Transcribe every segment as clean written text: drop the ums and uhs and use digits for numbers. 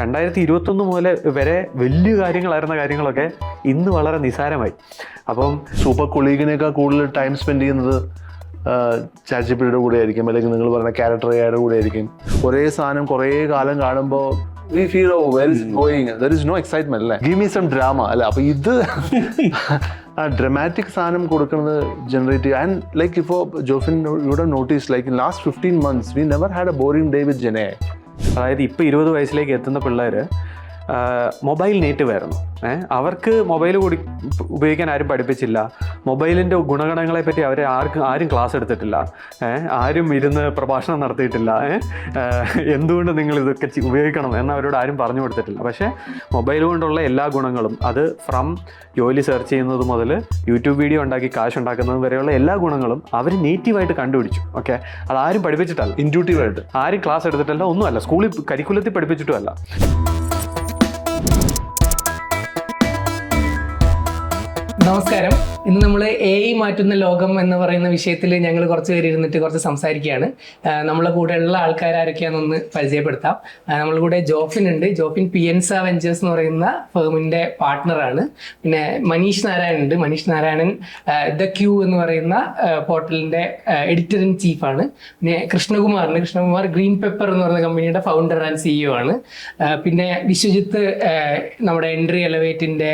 2021 മുതൽ വരെ വലിയ കാര്യങ്ങളൊക്കെ ഇന്ന് വളരെ നിസാരമായി. അപ്പം സൂപ്പർ കൊളീഗിനേക്കാൾ കൂടുതൽ ടൈം സ്പെൻഡ് ചെയ്യുന്നത് ചാറ്റ്ജിപിടിയുടെ കൂടെ ആയിരിക്കും, അല്ലെങ്കിൽ നിങ്ങൾ പറഞ്ഞ ക്യാരക്ടർ എയുടെ കൂടെ ആയിരിക്കും. ഒരേ സാധനം കുറേ കാലം കാണുമ്പോൾ we feel oh where is it going, there is no excitement അല്ലേ, give me some drama അല്ലേ. അപ്പോൾ ഇത് ആ ഡ്രമാറ്റിക് സാധനം കൊടുക്കുന്നത് ജനറേറ്റ് ചെയ്യുക. ആൻഡ് ലൈക്ക് ഇപ്പോൾ Jofin you would have noticed like in last 15 months we never had a boring day with Jene. അതായത് ഇപ്പോൾ 20 വയസ്സിലേക്ക് എത്തുന്ന പിള്ളേർ മൊബൈൽ നേറ്റീവ് ആയിരുന്നു. അവർക്ക് മൊബൈൽ ഉപയോഗിക്കാൻ ആരും പഠിപ്പിച്ചില്ല. മൊബൈലിൻ്റെ ഗുണഗണങ്ങളെ പറ്റി ആരും ക്ലാസ് എടുത്തിട്ടില്ല. ആരും ഇരുന്ന് പ്രഭാഷണം നടത്തിയിട്ടില്ല. എന്തുകൊണ്ട് നിങ്ങൾ ഇതൊക്കെ ഉപയോഗിക്കണം എന്ന് അവരോട് ആരും പറഞ്ഞു കൊടുത്തിട്ടില്ല. പക്ഷേ മൊബൈൽ കൊണ്ടുള്ള എല്ലാ ഗുണങ്ങളും, അത് ഫ്രം ജോലി സെർച്ച് ചെയ്യുന്നത് മുതൽ യൂട്യൂബ് വീഡിയോ ഉണ്ടാക്കി കാശ് ഉണ്ടാക്കുന്നത് വരെയുള്ള എല്ലാ ഗുണങ്ങളും അവർ നേറ്റീവായിട്ട് കണ്ടുപിടിച്ചു. ഓക്കെ, അതാരും പഠിപ്പിച്ചിട്ടല്ല, ഇൻറ്റ്യൂട്ടീവായിട്ട് ആരും ക്ലാസ് എടുത്തിട്ടല്ല, ഒന്നുമല്ല, സ്കൂളിൽ കരിക്കുലത്തിൽ പഠിപ്പിച്ചിട്ടുമല്ല. നമസ്കാരം. ഇന്ന് നമ്മൾ AI മാറ്റുന്ന ലോകം എന്ന് പറയുന്ന വിഷയത്തിൽ ഞങ്ങൾ കുറച്ച് പേര് ഇരുന്നിട്ട് കുറച്ച് സംസാരിക്കുകയാണ്. നമ്മളെ കൂടെ ഉള്ള ആൾക്കാരൊക്കെയാണെന്നൊന്ന് പരിചയപ്പെടുത്താം. നമ്മളുടെ കൂടെ ജോഫിൻ ഉണ്ട്. ജോഫിൻ പിയൻസ വെഞ്ചേഴ്സ് എന്ന് പറയുന്ന ഫേമിൻ്റെ പാർട്ട്ണറാണ്. പിന്നെ മനീഷ് നാരായണൻ ഉണ്ട്. മനീഷ് നാരായണൻ ദ ക്യൂ എന്ന് പറയുന്ന പോർട്ടലിൻ്റെ എഡിറ്റർ ഇൻ ചീഫാണ്. പിന്നെ കൃഷ്ണകുമാർ ഗ്രീൻ പെപ്പർ എന്ന് പറയുന്ന കമ്പനിയുടെ ഫൗണ്ടർ ആൻഡ് CEO ആണ്. പിന്നെ വിശ്വജിത്ത് നമ്മുടെ എൻട്രി എലവേറ്റിൻ്റെ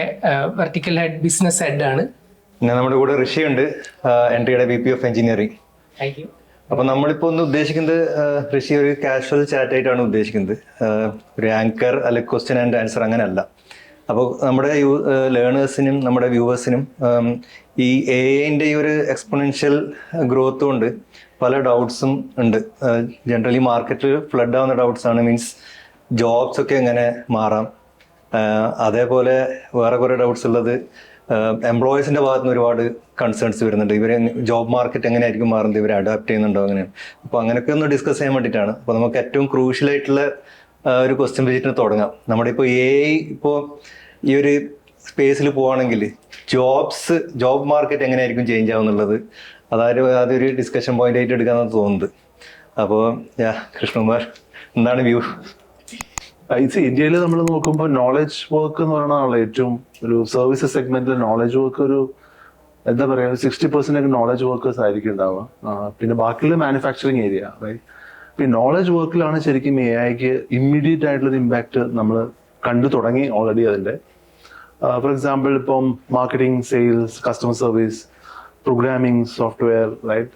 വെർട്ടിക്കൽ ഹെഡ് ബിസിനസ് ഹെഡ് ആണ്. പിന്നെ നമ്മുടെ കൂടെ ഋഷി ഉണ്ട്, എൻട്രിയുടെ VP of engineering. Thank you. അപ്പൊ നമ്മളിപ്പോ ഒന്ന് ഉദ്ദേശിക്കുന്നത് ഋഷി ഒരു കാഷ്വൽ ചാറ്റ് ആയിട്ടാണ് ഉദ്ദേശിക്കുന്നത്, ഒരു ആങ്കർ അല്ലെങ്കിൽ ക്വസ്റ്റ്യൻ ആൻഡ് ആൻസർ അങ്ങനെയല്ല. അപ്പോൾ നമ്മുടെ ലേണേഴ്സിനും നമ്മുടെ വ്യൂവേഴ്സിനും ഈ AI-ന്റെ ഈ ഒരു എക്സ്പൊണൻഷ്യൽ ഗ്രോത്ത് കൊണ്ട് പല ഡൗട്ട്സും ഉണ്ട്. ജനറലി മാർക്കറ്റിൽ ഫ്ലഡ് ആവുന്ന ഡൗട്ട്സ് ആണ്. മീൻസ് ജോബ്സ് ഒക്കെ എങ്ങനെ മാറാം, അതേപോലെ വേറെ കുറേ ഡൗട്ട്സ് ഉള്ളത് എംപ്ലോയീസിന്റെ ഭാഗത്ത് നിന്ന് ഒരുപാട് കൺസേൺസ് വരുന്നുണ്ട്. ഇവരെ ജോബ് മാർക്കറ്റ് എങ്ങനെയായിരിക്കും മാറുന്നത്, ഇവർ അഡാപ്റ്റ് ചെയ്യുന്നുണ്ടോ, അങ്ങനെയാണ്. അപ്പോൾ അങ്ങനെയൊക്കെ ഒന്ന് ഡിസ്കസ് ചെയ്യാൻ വേണ്ടിയിട്ടാണ്. അപ്പോൾ നമുക്ക് ഏറ്റവും ക്രൂഷ്യൽ ആയിട്ടുള്ള ഒരു ക്വസ്റ്റ്യൻ വെച്ചിട്ട് തുടങ്ങാം. നമ്മുടെ ഇപ്പോൾ AI ഇപ്പോൾ ഈ ഒരു സ്പേസിൽ പോവുകയാണെങ്കിൽ ജോബ് മാർക്കറ്റ് എങ്ങനെയായിരിക്കും ചേഞ്ച് ആവുന്നുള്ളത്, അതൊരു ഡിസ്കഷൻ പോയിന്റ് ആയിട്ട് എടുക്കാമെന്ന് തോന്നുന്നത്. അപ്പോൾ കൃഷ്ണകുമാർ, എന്താണ് വ്യൂ? ഇന്ത്യയിൽ നമ്മൾ നോക്കുമ്പോൾ നോളജ് വർക്ക് എന്ന് പറയുന്നതാണല്ലോ ഏറ്റവും ഒരു സർവീസസ് സെഗ്മെന്റിൽ നോളജ് വർക്ക് ഒരു എന്താ പറയുക 60% നോളജ് വർക്കേഴ്സ് ആയിരിക്കും ഉണ്ടാവുക. പിന്നെ ബാക്കിയുള്ള മാനുഫാക്ചറിങ് ഏരിയ, റൈറ്റ്. പിന്നെ നോളജ് വർക്കിലാണ് ശരിക്കും AI-ക്ക് ഇമ്മീഡിയറ്റ് ആയിട്ടുള്ളൊരു ഇമ്പാക്ട് നമ്മൾ കണ്ടു തുടങ്ങി ഓൾറെഡി. അതിൻ്റെ ഫോർ എക്സാമ്പിൾ ഇപ്പം marketing, sales, customer service, programming, software, right,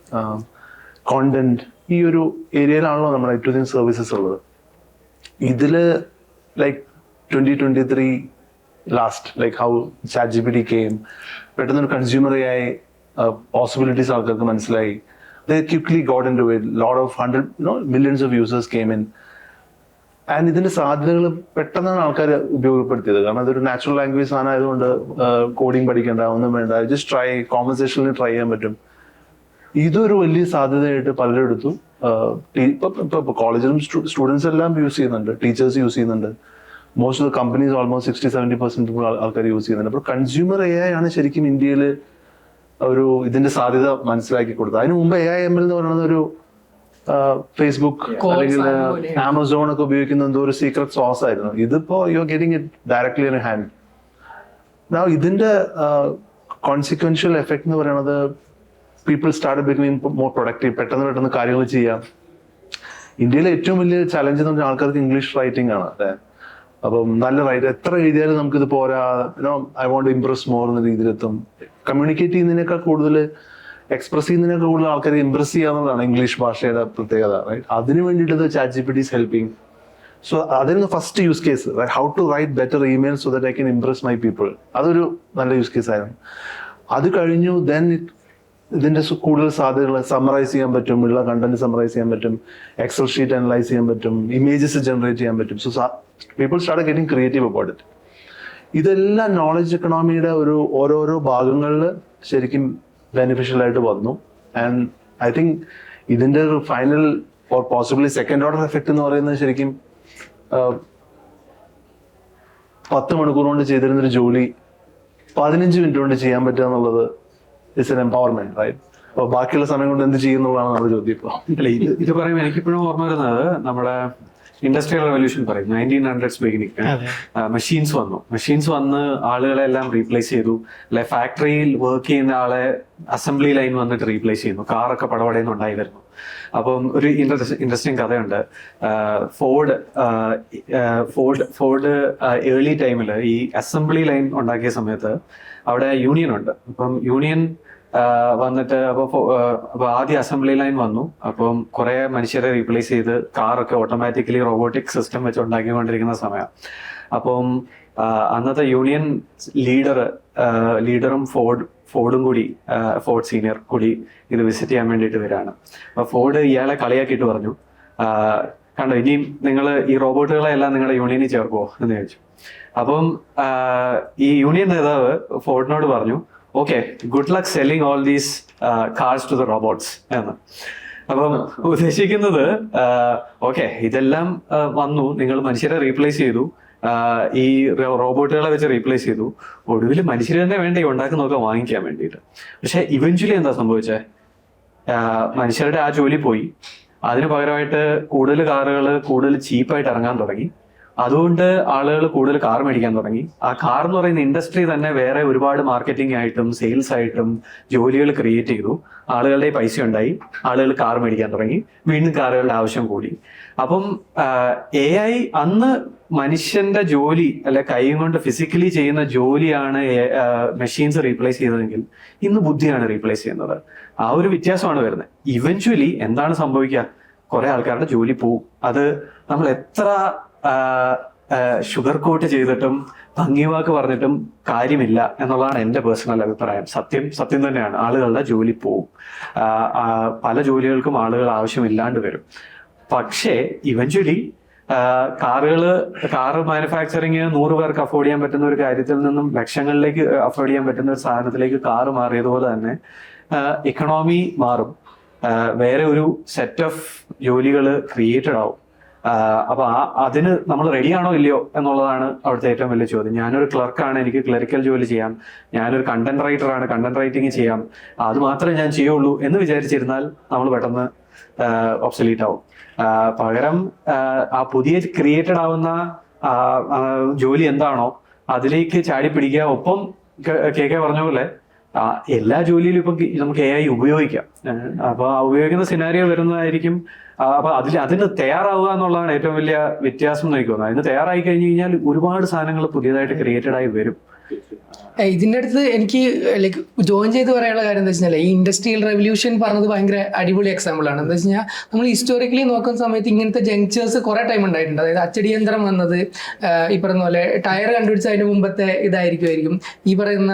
content, ഈ ഒരു ഏരിയയിലാണല്ലോ നമ്മുടെ ഏറ്റവും സർവീസസ് ഉള്ളത്. ഇതില് like 2023 last like how ChatGPT came, പെട്ടെന്നൊരു കൺസ്യൂമർ AI പോസിബിലിറ്റീസ് ആൾക്കാർക്ക് മനസ്സിലായി. They quickly got into it. Lot of millions of users came in. And ഇതിന്റെ സാധ്യതകൾ പെട്ടെന്നാണ് ആൾക്കാർ ഉപയോഗപ്പെടുത്തിയത്. കാരണം അതൊരു നാച്ചുറൽ ലാംഗ്വേജ് സാധനം ആയതുകൊണ്ട് കോഡിങ് പഠിക്കേണ്ട, ഒന്നും വേണ്ട, ജസ്റ്റ് ട്രൈ കോൺവെർസേഷനിൽ ട്രൈ ചെയ്യാൻ പറ്റും. ഇതൊരു വലിയ സാധ്യതയായിട്ട് പലരും എടുത്തു. ഇപ്പൊ കോളേജിലും സ്റ്റുഡൻസ് എല്ലാം യൂസ് ചെയ്യുന്നുണ്ട്, ടീച്ചേഴ്സ് യൂസ് ചെയ്യുന്നുണ്ട്, most of the companies almost 60-70% ആൾക്കാർ യൂസ് ചെയ്യുന്നുണ്ട്. അപ്പോൾ കൺസ്യൂമർ AI ആണ് ശരിക്കും ഇന്ത്യയിൽ ഒരു ഇതിന്റെ സാധ്യത മനസ്സിലാക്കി കൊടുത്തത്. അതിന് മുമ്പ് AIML എന്ന് പറയുന്നത് ഒരു ഫേസ്ബുക്ക് അല്ലെങ്കിൽ ആമസോൺ ഒക്കെ ഉപയോഗിക്കുന്ന എന്തോ ഒരു സീക്രട്ട് സോഴ്സ് ആയിരുന്നു. ഇതിപ്പോ you are getting it directly in hand. ഇതിന്റെ കോൺസിക്വൻഷ്യൽ എഫക്ട് എന്ന് പറയുന്നത് people start becoming more productive, പെട്ടെന്ന് കാര്യങ്ങൾ ചെയ്യാം. ഇന്ത്യയിലെ ഏറ്റവും വലിയ ചലഞ്ച് എന്ന് പറഞ്ഞാൽ ആൾക്കാർക്ക് ഇംഗ്ലീഷ് റൈറ്റിംഗ് ആണ്. അതെ, അപ്പം നല്ല റൈറ്റ് എത്ര എഴുതിയാലും നമുക്കിത് പോരാ. ഐ വോണ്ട് ഇംപ്രസ് മോർ എന്ന രീതിയിലെത്തും. കമ്മ്യൂണിക്കേറ്റ് ചെയ്യുന്നതിനേക്കാൾ കൂടുതൽ, എക്സ്പ്രസ് ചെയ്യുന്നതിനേക്കാൾ കൂടുതൽ ആൾക്കാരെ ഇംപ്രസ് ചെയ്യാവുന്നതാണ് ഇംഗ്ലീഷ് ഭാഷയുടെ പ്രത്യേകത, റൈറ്റ്. അതിന് വേണ്ടിയിട്ട് ChatGPT is helping. സോ അതിന് first use case how to write better email so that I can impress my people, അതൊരു നല്ല യൂസ് കേസ് ആയിരുന്നു. അത് കഴിഞ്ഞു ദെൻ ഇതിന്റെ കൂടുതൽ സാധ്യതകൾ സമ്മറൈസ് ചെയ്യാൻ പറ്റും, ഉള്ള കണ്ടന്റ് സമ്മറൈസ് ചെയ്യാൻ പറ്റും, എക്സൽ ഷീറ്റ് അനലൈസ് ചെയ്യാൻ പറ്റും, ഇമേജസ് ജനറേറ്റ് ചെയ്യാൻ പറ്റും. So people start getting creative about it. ഇതെല്ലാം നോളജ് എക്കണോമിയുടെ ഓരോരോ ഭാഗങ്ങളിൽ ശരിക്കും ബെനിഫിഷ്യൽ ആയിട്ട് വന്നു. ആൻഡ് ഐ തിങ്ക് ഇതിന്റെ ഒരു final or possibly second order effect എന്ന് പറയുന്നത് ശരിക്കും 10 മണിക്കൂർ കൊണ്ട് ചെയ്തിരുന്നൊരു ജോലി 15 മിനിറ്റ് കൊണ്ട് ചെയ്യാൻ പറ്റുക എന്നുള്ളത് ഇറ്റ്സ് എൻ എംപവർമെന്റ്, റൈറ്റ്. അപ്പൊ ബാക്കിയുള്ള സമയം കൊണ്ട് എന്ത് ചെയ്യുന്നതാണ് നമ്മുടെ ചോദ്യം ഇപ്പോൾ. അല്ല, ഇത് പറയുമ്പോൾ എനിക്കിപ്പോഴും ഓർമ്മ വരുന്നത് നമ്മുടെ ഇൻഡസ്ട്രിയൽ റെവല്യൂഷൻ പറയും 1900s ബിഗിനിങ്. മെഷീൻസ് വന്ന് ആളുകളെല്ലാം റീപ്ലേസ് ചെയ്തു. അല്ലെ, ഫാക്ടറിയിൽ വർക്ക് ചെയ്യുന്ന ആളെ അസംബ്ലി ലൈൻ വന്നിട്ട് റീപ്ലേസ് ചെയ്യുന്നു. കാറൊക്കെ പടപടയെന്ന് ഉണ്ടായി വരുന്നു. അപ്പം ഒരു ഇൻട്രസ്റ്റിംഗ് കഥയുണ്ട്. ഫോർഡ് ഏർലി ടൈമിൽ ഈ അസംബ്ലി ലൈൻ ഉണ്ടാക്കിയ സമയത്ത് അവിടെ യൂണിയൻ ഉണ്ട്. അപ്പം യൂണിയൻ വന്നിട്ട് അപ്പൊ ആദ്യം അസംബ്ലി ലൈൻ വന്നു. അപ്പം കുറെ മനുഷ്യരെ റീപ്ലേസ് ചെയ്ത് കാറൊക്കെ ഓട്ടോമാറ്റിക്കലി റോബോട്ടിക് സിസ്റ്റം വെച്ച് ഉണ്ടാക്കിക്കൊണ്ടിരിക്കുന്ന സമയം. അപ്പം അന്നത്തെ യൂണിയൻ ലീഡറും ഫോർഡും കൂടി ഫോർഡ് സീനിയർ കൂടി ഇത് വിസിറ്റ് ചെയ്യാൻ വേണ്ടിയിട്ട് വരികയാണ്. അപ്പൊ ഫോർഡ് ഇയാളെ കളിയാക്കിയിട്ട് പറഞ്ഞു, കണ്ടോ ഇനിയും നിങ്ങൾ ഈ റോബോട്ടുകളെ എല്ലാം നിങ്ങളുടെ യൂണിയനിൽ ചേർക്കുമോ എന്ന് ചോദിച്ചു. അപ്പം ഈ യൂണിയൻ നേതാവ് ഫോർഡിനോട് പറഞ്ഞു, okay, good luck selling all these cars to the robots എന്ന്. അപ്പം ഉദ്ദേശിക്കുന്നത് ഓക്കെ, ഇതെല്ലാം വന്നു, നിങ്ങൾ മനുഷ്യരെ റീപ്ലേസ് ചെയ്തു, ഈ റോബോട്ടുകളെ വെച്ച് റീപ്ലേസ് ചെയ്തു, ഒടുവിൽ മനുഷ്യർ തന്നെ വേണ്ട ഈ ഉണ്ടാക്കുന്നതൊക്കെ വാങ്ങിക്കാൻ വേണ്ടിയിട്ട്. പക്ഷെ ഇവഞ്ച്വലി എന്താ സംഭവിച്ചേ? മനുഷ്യരുടെ ആ ജോലി പോയി. അതിന് പകരമായിട്ട് കൂടുതൽ കാറുകൾ കൂടുതൽ ചീപ്പായിട്ട് ഇറങ്ങാൻ തുടങ്ങി. അതുകൊണ്ട് ആളുകൾ കൂടുതൽ കാർ മേടിക്കാൻ തുടങ്ങി. ആ കാർ എന്ന് പറയുന്ന ഇൻഡസ്ട്രി തന്നെ വേറെ ഒരുപാട് മാർക്കറ്റിംഗ് ആയിട്ടും സെയിൽസ് ആയിട്ടും ജോലികൾ ക്രിയേറ്റ് ചെയ്തു. ആളുകളുടെ പൈസ ഉണ്ടായി, ആളുകൾ കാർ മേടിക്കാൻ തുടങ്ങി, വീണ്ടും കാറുകളുടെ ആവശ്യം കൂടി. അപ്പം AI അന്ന് മനുഷ്യന്റെ ജോലി അല്ലെ കൈ കൊണ്ട് ഫിസിക്കലി ചെയ്യുന്ന ജോലിയാണ് മെഷീൻസ് റീപ്ലേസ് ചെയ്തതെങ്കിൽ ഇന്ന് ബുദ്ധിയാണ് റീപ്ലേസ് ചെയ്യുന്നത്. ആ ഒരു വ്യത്യാസമാണ് വരുന്നത്. ഇവഞ്ച്വലി എന്താണ് സംഭവിക്കുക? കുറെ ആൾക്കാരുടെ ജോലി പോവും. അത് നമ്മൾ എത്ര ഷുഗർ കോട്ട് ചെയ്തിട്ടും ഭംഗിവാക്ക് പറഞ്ഞിട്ടും കാര്യമില്ല എന്നുള്ളതാണ് എൻ്റെ പേഴ്സണൽ അഭിപ്രായം. സത്യം തന്നെയാണ്. ആളുകളുടെ ജോലി പോവും. പല ജോലികൾക്കും ആളുകൾ ആവശ്യമില്ലാണ്ട് വരും. പക്ഷേ ഇവഞ്ച്വലി കാർ മാനുഫാക്ചറിങ് 100 പേർക്ക് അഫോർഡ് ചെയ്യാൻ പറ്റുന്ന ഒരു കാര്യത്തിൽ നിന്നും ലക്ഷങ്ങളിലേക്ക് അഫോർഡ് ചെയ്യാൻ പറ്റുന്ന ഒരു സാധനത്തിലേക്ക് കാറ് മാറിയതുപോലെ തന്നെ ഇക്കണോമി മാറും. വേറെ ഒരു സെറ്റ് ഓഫ് ജോലികൾ ക്രിയേറ്റഡ് ആവും. അപ്പൊ അതിന് നമ്മൾ റെഡിയാണോ ഇല്ലയോ എന്നുള്ളതാണ് അവിടുത്തെ ഏറ്റവും വലിയ ചോദ്യം. ഞാനൊരു ക്ലർക്കാണ്, എനിക്ക് ക്ലറിക്കൽ ജോലി ചെയ്യാം. ഞാനൊരു കണ്ടന്റ് റൈറ്ററാണ്, കണ്ടന്റ് റൈറ്റിംഗ് ചെയ്യാം. അത് മാത്രമേ ഞാൻ ചെയ്യുള്ളൂ എന്ന് വിചാരിച്ചിരുന്നാൽ നമ്മൾ പെട്ടെന്ന് ഒബ്സലീറ്റ് ആവും. പകരം ആ പുതിയ ക്രിയേറ്റഡ് ആവുന്ന ജോലി എന്താണോ അതിലേക്ക് ചാടി പിടിക്കുക. ഒപ്പം കെ പറഞ്ഞ പോലെ എല്ലാ ജോലിയിലും ഇപ്പം നമുക്ക് AI ഉപയോഗിക്കാം. അപ്പൊ ആ ഉപയോഗിക്കുന്ന സിനാരിയോ വരുന്നതായിരിക്കും. അപ്പൊ അതിന് തയ്യാറാവുക എന്നുള്ളതാണ് ഏറ്റവും വലിയ വ്യത്യാസം എന്ന് എനിക്ക് തോന്നുന്നത്. അതിന് തയ്യാറായി കഴിഞ്ഞു കഴിഞ്ഞാൽ ഒരുപാട് സാധനങ്ങൾ പുതിയതായിട്ട് ക്രിയേറ്റഡ് ആയി വരും. ഇതിൻ്റെ അടുത്ത് എനിക്ക് ലൈക്ക് ജോയിൻ ചെയ്ത് പറയാനുള്ള കാര്യം എന്താ വെച്ചാൽ ഈ ഇൻഡസ്ട്രിയൽ റെവല്യൂഷൻ പറഞ്ഞത് ഭയങ്കര അടിപൊളി എക്സാമ്പിൾ ആണ്. എന്താ വെച്ച് കഴിഞ്ഞാൽ നമ്മൾ ഹിസ്റ്റോറിക്കലി നോക്കുന്ന സമയത്ത് ഇങ്ങനത്തെ ജങ്ചേഴ്സ് കുറെ ടൈം ഉണ്ടായിട്ടുണ്ട്. അതായത് അച്ചടി യന്ത്രം വന്നത് ഈ പറയുന്ന പോലെ ടയർ കണ്ടുപിടിച്ച അതിന് മുമ്പത്തെ ഇതായിരിക്കും. ഈ പറയുന്ന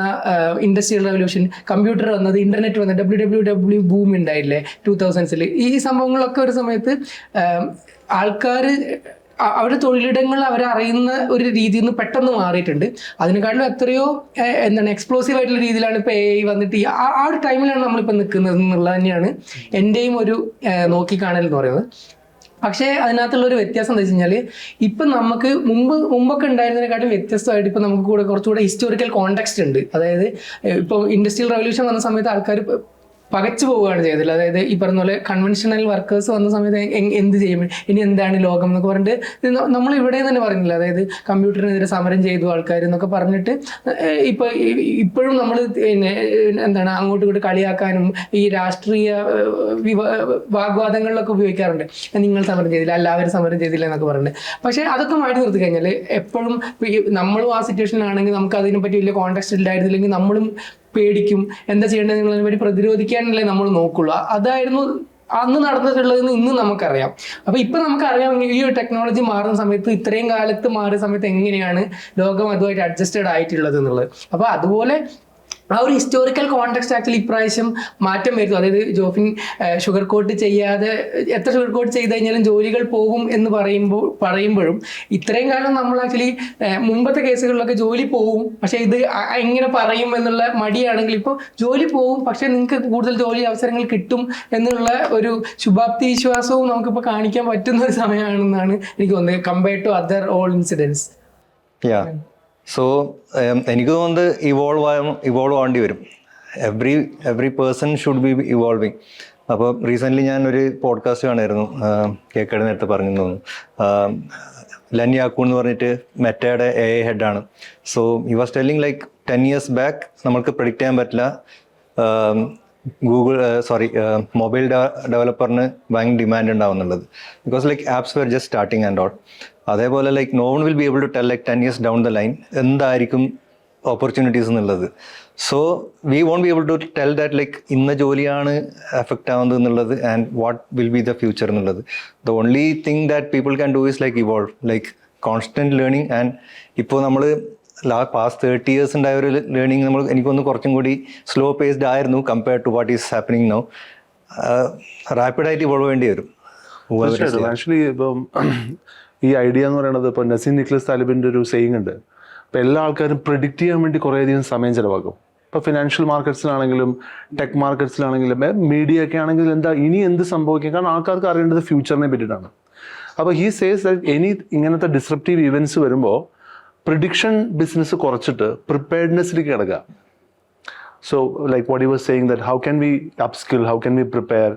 ഇൻഡസ്ട്രിയൽ റെവല്യൂഷൻ, കമ്പ്യൂട്ടർ വന്നത്, ഇന്റർനെറ്റ് വന്നത്, WWW ബൂം ഉണ്ടായില്ലേ 2000s. ഈ സംഭവങ്ങളൊക്കെ ഒരു സമയത്ത് ആൾക്കാർ അവരുടെ തൊഴിലിടങ്ങൾ അവരറിയുന്ന ഒരു രീതിയിൽ നിന്ന് പെട്ടെന്ന് മാറിയിട്ടുണ്ട്. അതിനെക്കാട്ടിലും എത്രയോ എക്സ്പ്ലോസീവ് ആയിട്ടുള്ള രീതിയിലാണ് ഇപ്പോൾ AI വന്നിട്ട് ആ ഒരു ടൈമിലാണ് നമ്മളിപ്പോൾ നിൽക്കുന്നത് എന്നുള്ളത് തന്നെയാണ് എൻ്റെയും ഒരു നോക്കിക്കാണൽ എന്ന് പറയുന്നത്. പക്ഷേ അതിനകത്തുള്ള ഒരു വ്യത്യാസം എന്താ വെച്ച് കഴിഞ്ഞാൽ ഇപ്പം നമുക്ക് മുമ്പൊക്കെ ഉണ്ടായിരുന്നതിനെക്കാട്ടും വ്യത്യസ്തമായിട്ട് ഇപ്പം നമുക്ക് കുറച്ചുകൂടെ ഹിസ്റ്റോറിക്കൽ കോണ്ടെക്സ്റ്റ് ഉണ്ട്. അതായത് ഇപ്പോൾ ഇൻഡസ്ട്രിയൽ റെവല്യൂഷൻ വന്ന സമയത്ത് ആൾക്കാർ പകച്ചു പോവുകയാണ് ചെയ്തത്. അതായത് ഈ പറഞ്ഞ പോലെ കൺവെൻഷണൽ വർക്കേഴ്സ് വന്ന സമയത്ത് എന്ത് ചെയ്യും, ഇനി എന്താണ് ലോകം എന്നൊക്കെ പറഞ്ഞിട്ട് നമ്മൾ ഇവിടെ തന്നെ പറയുന്നില്ല. അതായത് കമ്പ്യൂട്ടറിനെതിരെ സമരം ചെയ്തു ആൾക്കാർ എന്നൊക്കെ പറഞ്ഞിട്ട് ഇപ്പോഴും നമ്മൾ എന്താണ് അങ്ങോട്ടും ഇങ്ങോട്ട് കളിയാക്കാനും ഈ രാഷ്ട്രീയ വാഗ്വാദങ്ങളിലൊക്കെ ഉപയോഗിക്കാറുണ്ട്. നിങ്ങൾ സമരം ചെയ്തില്ല, എല്ലാവരും സമരം ചെയ്തില്ല എന്നൊക്കെ പറഞ്ഞിട്ട്. പക്ഷേ അതൊക്കെ മാറ്റി നിർത്തി കഴിഞ്ഞാൽ എപ്പോഴും നമ്മളും ആ സിറ്റുവേഷനിലാണെങ്കിൽ നമുക്ക് അതിനെപ്പറ്റി വലിയ കോണ്ടെക്സ്റ്റ് ഇല്ലായിരുന്നില്ലെങ്കിൽ നമ്മളും പേടിക്കും. എന്താ ചെയ്യേണ്ടത് എന്നുള്ളതിനെ പറ്റി പ്രതിരോധിക്കാനല്ലേ നമ്മൾ നോക്കുള്ളൂ. അതായിരുന്നു അന്ന് നടന്നിട്ടുള്ളതെന്ന് ഇന്ന് നമുക്കറിയാം. അപ്പൊ ഇപ്പൊ നമുക്കറിയാം ഈ ഒരു ടെക്നോളജി മാറുന്ന സമയത്ത് ഇത്രയും കാലത്ത് മാറിയ സമയത്ത് എങ്ങനെയാണ് ലോകം അതുമായിട്ട് അഡ്ജസ്റ്റഡ് ആയിട്ടുള്ളത് എന്നുള്ളത്. അപ്പൊ അതുപോലെ ആ ഒരു ഹിസ്റ്റോറിക്കൽ കോണ്ടെക്സ്റ്റ് ആക്ച്വലി ഇപ്രാവശ്യം മാറ്റം വരുന്നു. അതായത് ജോഫിൻ ഷുഗർ കോട്ട് ചെയ്യാതെ എത്ര ഷുഗർ കോട്ട് ചെയ്ത് കഴിഞ്ഞാലും ജോലികൾ പോകും എന്ന് പറയുമ്പോഴും ഇത്രയും കാലം നമ്മൾ ആക്ച്വലി മുമ്പത്തെ കേസുകളിലൊക്കെ ജോലി പോവും, പക്ഷെ ഇത് എങ്ങനെ പറയും എന്നുള്ള മടിയാണെങ്കിൽ ഇപ്പോൾ ജോലി പോവും, പക്ഷെ നിങ്ങൾക്ക് കൂടുതൽ ജോലി അവസരങ്ങൾ കിട്ടും എന്നുള്ള ഒരു ശുഭാപ്തി വിശ്വാസവും നമുക്കിപ്പോൾ കാണിക്കാൻ പറ്റുന്ന ഒരു സമയമാണെന്നാണ് എനിക്ക് തോന്നുന്നത് compared to other all incidents. So എനിക്ക് തോന്നുന്നത് ഇവോൾവ് ആവേണ്ടി വരും. Every person should be evolving. അപ്പോൾ റീസെൻ്റ്ലി ഞാൻ ഒരു പോഡ്കാസ്റ്റ് കാണായിരുന്നു, കേക്കയുടെ നേരത്തെ പറഞ്ഞു തോന്നുന്നു. ലെൻ യാക്കൂ എന്ന് പറഞ്ഞിട്ട് മെറ്റയുടെ AI ഹെഡാണ്. So he was telling like 10 years back നമ്മൾക്ക് പ്രെഡിക്റ്റ് ചെയ്യാൻ പറ്റില്ല മൊബൈൽ ഡെവലപ്പറിന് ഭയങ്കര ഡിമാൻഡ് ഉണ്ടാവുന്നുള്ളത്. Because like apps were just starting and all. അതേപോലെ like no one will be able to tell like 10 years down the line എന്തായിരിക്കും opportunities എന്നുള്ളത്. So we won't be able to tell that like ഇന്ന ജോലിയാണ് effect ആവുന്നത് എന്നുള്ളത് and what will be the future എന്നുള്ളത്. The only thing that people can do is like evolve, like constant learning. And ഇപ്പോൾ നമ്മൾ past 30 years ഉണ്ടായ ഒരു learning എനിക്കൊന്ന് കുറച്ചും കൂടി സ്ലോ പേസ്ഡ് ആയിരുന്നു compared to what is happening now. റാപ്പിഡായിട്ട് ഇവോൾവ് വേണ്ടി വരും. ആക്ച്വലി ഇപ്പം ഈ ഐഡിയ എന്ന് പറയുന്നത് ഇപ്പോൾ നസീം നിക്ലസ് താലിബിൻ്റെ ഒരു സെയിങ് ഉണ്ട്. അപ്പോൾ എല്ലാ ആൾക്കാരും പ്രിഡിക്റ്റ് ചെയ്യാൻ വേണ്ടി കുറേയധികം സമയം ചിലവാക്കും. ഇപ്പോൾ ഫിനാൻഷ്യൽ മാർക്കറ്റ്സിലാണെങ്കിലും ടെക് മാർക്കറ്റ്സിലാണെങ്കിലും മീഡിയ ഒക്കെ ആണെങ്കിലും ഇനി എന്ത് സംഭവിക്കും, കാരണം ആൾക്കാർക്ക് അറിയേണ്ടത് ഫ്യൂച്ചറിനെ പറ്റിയിട്ടാണ്. അപ്പോൾ ഹി സേസ് ദാറ്റ് ഇങ്ങനത്തെ ഡിസ്റപ്റ്റീവ് ഇവൻറ്റ്സ് വരുമ്പോൾ പ്രിഡിക്ഷൻ ബിസിനസ് കുറച്ചിട്ട് പ്രിപ്പയർഡ്നെസ്സിലേക്ക് കിടക്കുക. So like what you was saying that how can we upskill, how can we prepare.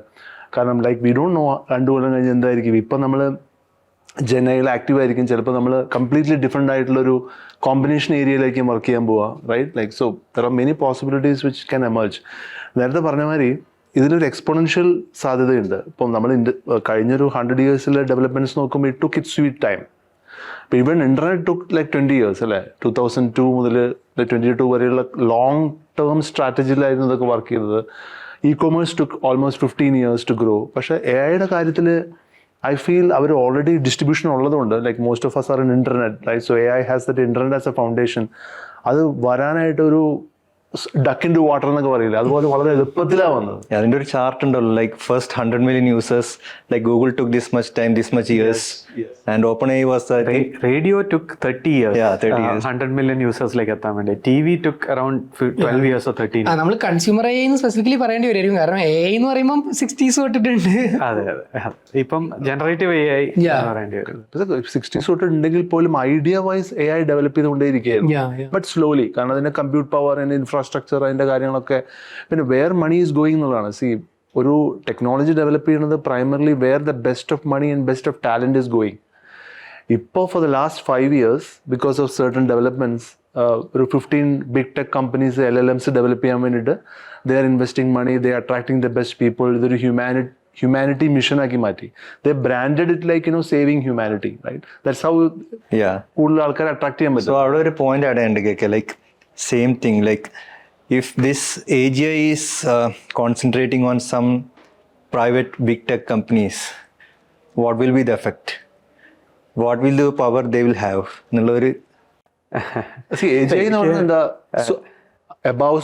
കാരണം ലൈക്ക് വി ഡോണ്ട് നോ 2 കൊല്ലം കഴിഞ്ഞ് എന്തായിരിക്കും. ഇപ്പം നമ്മൾ ജനയിൽ ആക്റ്റീവ് ആയിരിക്കും, ചിലപ്പോൾ നമ്മൾ കംപ്ലീറ്റ്ലി ഡിഫറെൻ്റ് ആയിട്ടുള്ളൊരു കോമ്പിനേഷൻ ഏരിയയിലേക്ക് വർക്ക് ചെയ്യാൻ പോവുക, right? Like so there are many possibilities which can emerge. നേരത്തെ പറഞ്ഞ മാതിരി ഇതിലൊരു എക്സ്പോണൻഷ്യൽ സാധ്യതയുണ്ട്. ഇപ്പം നമ്മൾ കഴിഞ്ഞൊരു 100 years ഡെവലപ്മെൻറ്റ്സ് നോക്കുമ്പോൾ it took it sweet time. ഇപ്പോൾ even internet took like 20 years അല്ലേ? 2002 മുതൽ 2022 വരെയുള്ള ലോങ് ടേം സ്ട്രാറ്റജിയിലായിരുന്നു ഇതൊക്കെ വർക്ക് ചെയ്തത്. E-commerce took almost 15 years to grow. പക്ഷേ AI കാര്യത്തിൽ I feel അവർ ഓൾറെഡി ഡിസ്ട്രിബ്യൂഷൻ ഉള്ളതുകൊണ്ട് like most of us are in internet, right? So AI has that internet as a foundation. അത് വരാനായിട്ടൊരു ഡക്ക് ഇൻ ടു വാട്ടർ എന്നൊക്കെ പറയില്ല, അതുപോലെ വളരെ എളുപ്പത്തിലാണ് വന്നത്. അതിൻ്റെ ഒരു ചാർട്ട് ഉണ്ടല്ലോ, like first 100 million users, like Google took this much time, this much years, and OpenAI was radio took 30 years. Yeah, 30 years. 100 million യൂസേഴ്സിലേക്ക് എത്താൻ വേണ്ടി. TV took around 12 years or 13. നമ്മൾ കൺസ്യൂമർ AI എന്ന് സ്പെസിഫിക്കലി പറയേണ്ടി വരും, കാരണം AI എന്ന് പറയുമ്പോൾ 60s തൊട്ടിട്ടുണ്ട്. അതെ അതെ, ഇപ്പം ജനറേറ്റീവ് AI പറയേണ്ടി വരും. 60s തൊട്ട് ഉണ്ടെങ്കിൽ പോലും ഐഡിയ വൈസ് AI ഡെവലപ്പ് ചെയ്തുകൊണ്ടേയിരിക്കുകയായിരുന്നു. ബട്ട് സ്ലോലി, കാരണം അതിന്റെ കമ്പ്യൂട്ട് പവർ, അതിന്റെ ഇൻഫ്രാസ്ട്രക്ചർ, അതിന്റെ കാര്യങ്ങളൊക്കെ. പിന്നെ വേർ മണി ഈസ് ഗോയിങ് എന്നുള്ളതാണ്. സി, ഒരു ടെക്നോളജി ഡെവലപ്പ് ചെയ്യുന്നത് primarily where the best of money and best of talent is going. ഇപ്പോൾ for the last 5 years because of certain developments ഒരു 15 big tech companies LLMs develop ചെയ്യാൻ വേണ്ടിയിട്ട് they are investing money, they are attracting the best people. ഇതൊരു humanity മിഷനാക്കി മാറ്റി. They branded it like saving humanity, right? That's how കൂടുതൽ ആൾക്കാരെ attract ചെയ്യാൻ പറ്റും. സോ അവിടെ ഒരു പോയിന്റ് ആഡ് ചെയ്യേണ്ട കേൾക്കുക, like same thing, like if this AGI is concentrating on some private big tech companies, what will be the effect? What will the power they will have? എന്നുള്ളൊരു AGI എന്ന് പറയുന്നത് എന്താ, above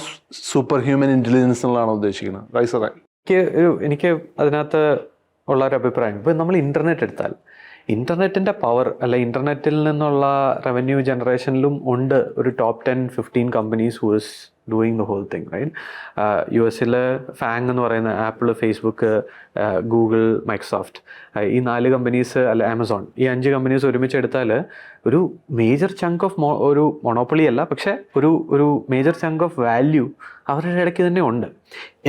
super human intelligence എന്നുള്ളതാണ് ഉദ്ദേശിക്കുന്നത്, right സാറേ? എനിക്ക് അതിനകത്ത് ഉള്ള ഒരു അഭിപ്രായം, ഇപ്പം നമ്മൾ ഇൻ്റർനെറ്റ് എടുത്താൽ ഇൻ്റർനെറ്റിൻ്റെ പവർ അല്ല, ഇൻ്റർനെറ്റിൽ നിന്നുള്ള റവന്യൂ ജനറേഷനിലും ഉണ്ട് ഒരു top 10-15 companies who is doing the whole thing, right? US FAANG എന്ന് പറയുന്ന ആപ്പിൾ, ഫേസ്ബുക്ക്, ഗൂഗിൾ, മൈക്രോസോഫ്റ്റ്, ഈ 4 കമ്പനീസ്, അല്ല ആമസോൺ, ഈ 5 കമ്പനീസ് ഒരുമിച്ച് എടുത്താൽ ഒരു മേജർ ചങ്ക് ഓഫ് ഒരു മൊണോപ്പൊളി അല്ല, പക്ഷേ ഒരു മേജർ ചങ്ക് ഓഫ് വാല്യൂ അവരുടെ ഇടയ്ക്ക് തന്നെ ഉണ്ട്.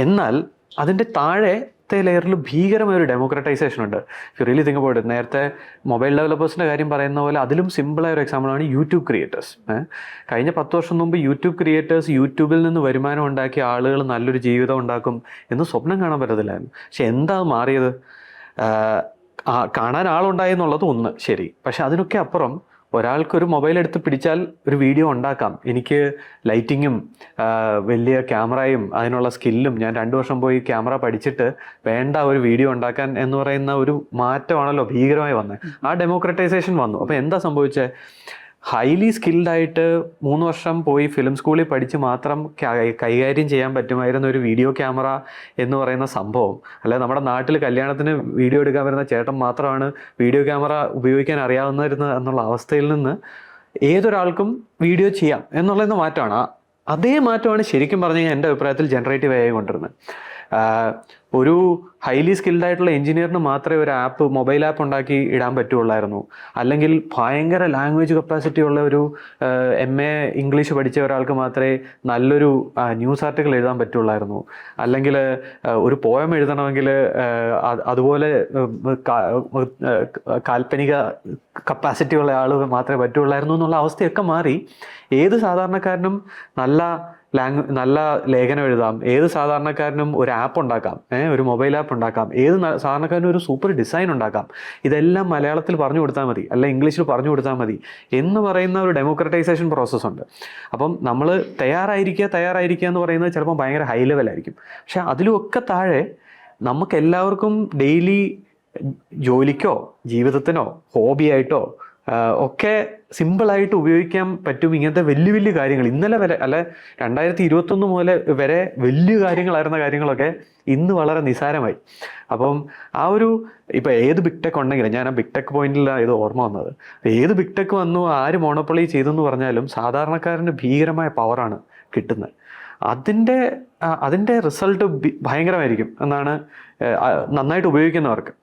എന്നാൽ അതിൻ്റെ താഴത്തെ ലെയറിൽ ഭീകരമായ ഒരു ഡെമോക്രറ്റൈസേഷൻ ഉണ്ട്. Really think about it. നേരത്തെ മൊബൈൽ ഡെവലപ്പേഴ്സിൻ്റെ കാര്യം പറയുന്ന പോലെ അതിലും സിമ്പിളായ ഒരു എക്സാമ്പിളാണ് യൂട്യൂബ് ക്രിയേറ്റേഴ്സ്. കഴിഞ്ഞ 10 വർഷം മുമ്പ് യൂട്യൂബ് ക്രിയേറ്റേഴ്സ് യൂട്യൂബിൽ നിന്ന് വരുമാനം ഉണ്ടാക്കിയ ആളുകൾ നല്ലൊരു ജീവിതം ഉണ്ടാക്കും എന്ന് സ്വപ്നം കാണാൻ പറ്റത്തില്ലായിരുന്നു. പക്ഷെ എന്താ മാറിയത്? കാണാൻ ആളുണ്ടായെന്നുള്ളത് ഒന്ന് ശരി, പക്ഷെ അതിനൊക്കെ അപ്പുറം ഒരാൾക്കൊരു മൊബൈൽ എടുത്ത് പിടിച്ചാൽ ഒരു വീഡിയോ ഉണ്ടാക്കാം. എനിക്ക് ലൈറ്റിങ്ങും വലിയ ക്യാമറയും അതിനുള്ള സ്കില്ലും, ഞാൻ 2 വർഷം പോയി ക്യാമറ പഠിച്ചിട്ട് വേണ്ട ഒരു വീഡിയോ ഉണ്ടാക്കാൻ എന്ന് പറയുന്ന ഒരു മാറ്റമാണല്ലോ ഭീകരമായി വന്നത്. ആ ഡെമോക്രറ്റൈസേഷൻ വന്നു. അപ്പോൾ എന്താ സംഭവിച്ചത്? ഹൈലി സ്കിൽഡായിട്ട് 3 വർഷം പോയി ഫിലിം സ്കൂളിൽ പഠിച്ച് മാത്രം കൈകാര്യം ചെയ്യാൻ പറ്റുമായിരുന്ന ഒരു വീഡിയോ ക്യാമറ എന്ന് പറയുന്ന സംഭവം, അല്ലാതെ നമ്മുടെ നാട്ടിൽ കല്യാണത്തിന് വീഡിയോ എടുക്കാൻ വരുന്ന ചേട്ടൻ മാത്രമാണ് വീഡിയോ ക്യാമറ ഉപയോഗിക്കാൻ അറിയാവുന്നവരുന്നത് എന്നുള്ള അവസ്ഥയിൽ നിന്ന് ഏതൊരാൾക്കും വീഡിയോ ചെയ്യാം എന്നുള്ളതെന്ന് മാറ്റമാണ്. അതേ മാറ്റമാണ് ശരിക്കും പറഞ്ഞു കഴിഞ്ഞാൽ എൻ്റെ അഭിപ്രായത്തിൽ ജനറേറ്റീവ് AI കൊണ്ടുവരുന്നത്. ഒരു ഹൈലി സ്കിൽഡ് ആയിട്ടുള്ള എഞ്ചിനീയറിന് മാത്രമേ ഒരു ആപ്പ്, മൊബൈൽ ആപ്പ് ഉണ്ടാക്കി ഇടാൻ പറ്റുള്ളായിരുന്നു. അല്ലെങ്കിൽ ഭയങ്കര ലാംഗ്വേജ് കപ്പാസിറ്റി ഉള്ള ഒരു MA ഇംഗ്ലീഷ് പഠിച്ച ഒരാൾക്ക് മാത്രമേ നല്ലൊരു ന്യൂസ് ആർട്ടിക്കിൾ എഴുതാൻ പറ്റുള്ളായിരുന്നു. അല്ലെങ്കിൽ ഒരു പോയം എഴുതണമെങ്കിൽ അതുപോലെ കാൽപ്പനിക കപ്പാസിറ്റി ഉള്ള ആൾ മാത്രമേ പറ്റുള്ളായിരുന്നു എന്നുള്ള അവസ്ഥയൊക്കെ മാറി. ഏത് സാധാരണക്കാരനും നല്ല ലേഖനം എഴുതാം, ഏത് സാധാരണക്കാരനും ഒരു ആപ്പ് ഉണ്ടാക്കാം, ഒരു മൊബൈൽ ആപ്പ് ഉണ്ടാക്കാം, ഏത് സാധാരണക്കാരനും ഒരു സൂപ്പർ ഡിസൈൻ ഉണ്ടാക്കാം. ഇതെല്ലാം മലയാളത്തിൽ പറഞ്ഞു കൊടുത്താൽ മതി, അല്ല ഇംഗ്ലീഷിൽ പറഞ്ഞു കൊടുത്താൽ മതി എന്ന് പറയുന്ന ഒരു ഡെമോക്രറ്റൈസേഷൻ പ്രോസസ്സുണ്ട്. അപ്പം നമ്മൾ തയ്യാറായിരിക്കുക എന്ന് പറയുന്നത് ചിലപ്പോൾ ഭയങ്കര ഹൈ ലെവലായിരിക്കും. പക്ഷെ അതിലുമൊക്കെ താഴെ നമുക്ക് എല്ലാവർക്കും ഡെയിലി ജോലിക്കോ ജീവിതത്തിനോ ഹോബിയായിട്ടോ ഒക്കെ സിമ്പിളായിട്ട് ഉപയോഗിക്കാൻ പറ്റും ഇങ്ങനത്തെ വലിയ വലിയ കാര്യങ്ങൾ. ഇന്നലെ വരെ 2021 മുതൽ വരെ വലിയ കാര്യങ്ങളായിരുന്ന കാര്യങ്ങളൊക്കെ ഇന്ന് വളരെ നിസ്സാരമായി. അപ്പം ഇപ്പം ഏത് ബിഗ് ടെക് ഉണ്ടെങ്കിലും, ഞാൻ ആ ബിഗ് ടെക് പോയിന്റിലാണ് ഇത് ഓർമ്മ വന്നത്. ഏത് ബിഗ് ടെക് വന്നു, ആര് മോണോപ്പൊളി ചെയ്തെന്ന് പറഞ്ഞാലും സാധാരണക്കാരന് ഭീകരമായ പവറാണ് കിട്ടുന്നത്. അതിൻ്റെ റിസൾട്ട് ഭയങ്കരമായിരിക്കും എന്നാണ് നന്നായിട്ട് ഉപയോഗിക്കുന്നവർക്ക്.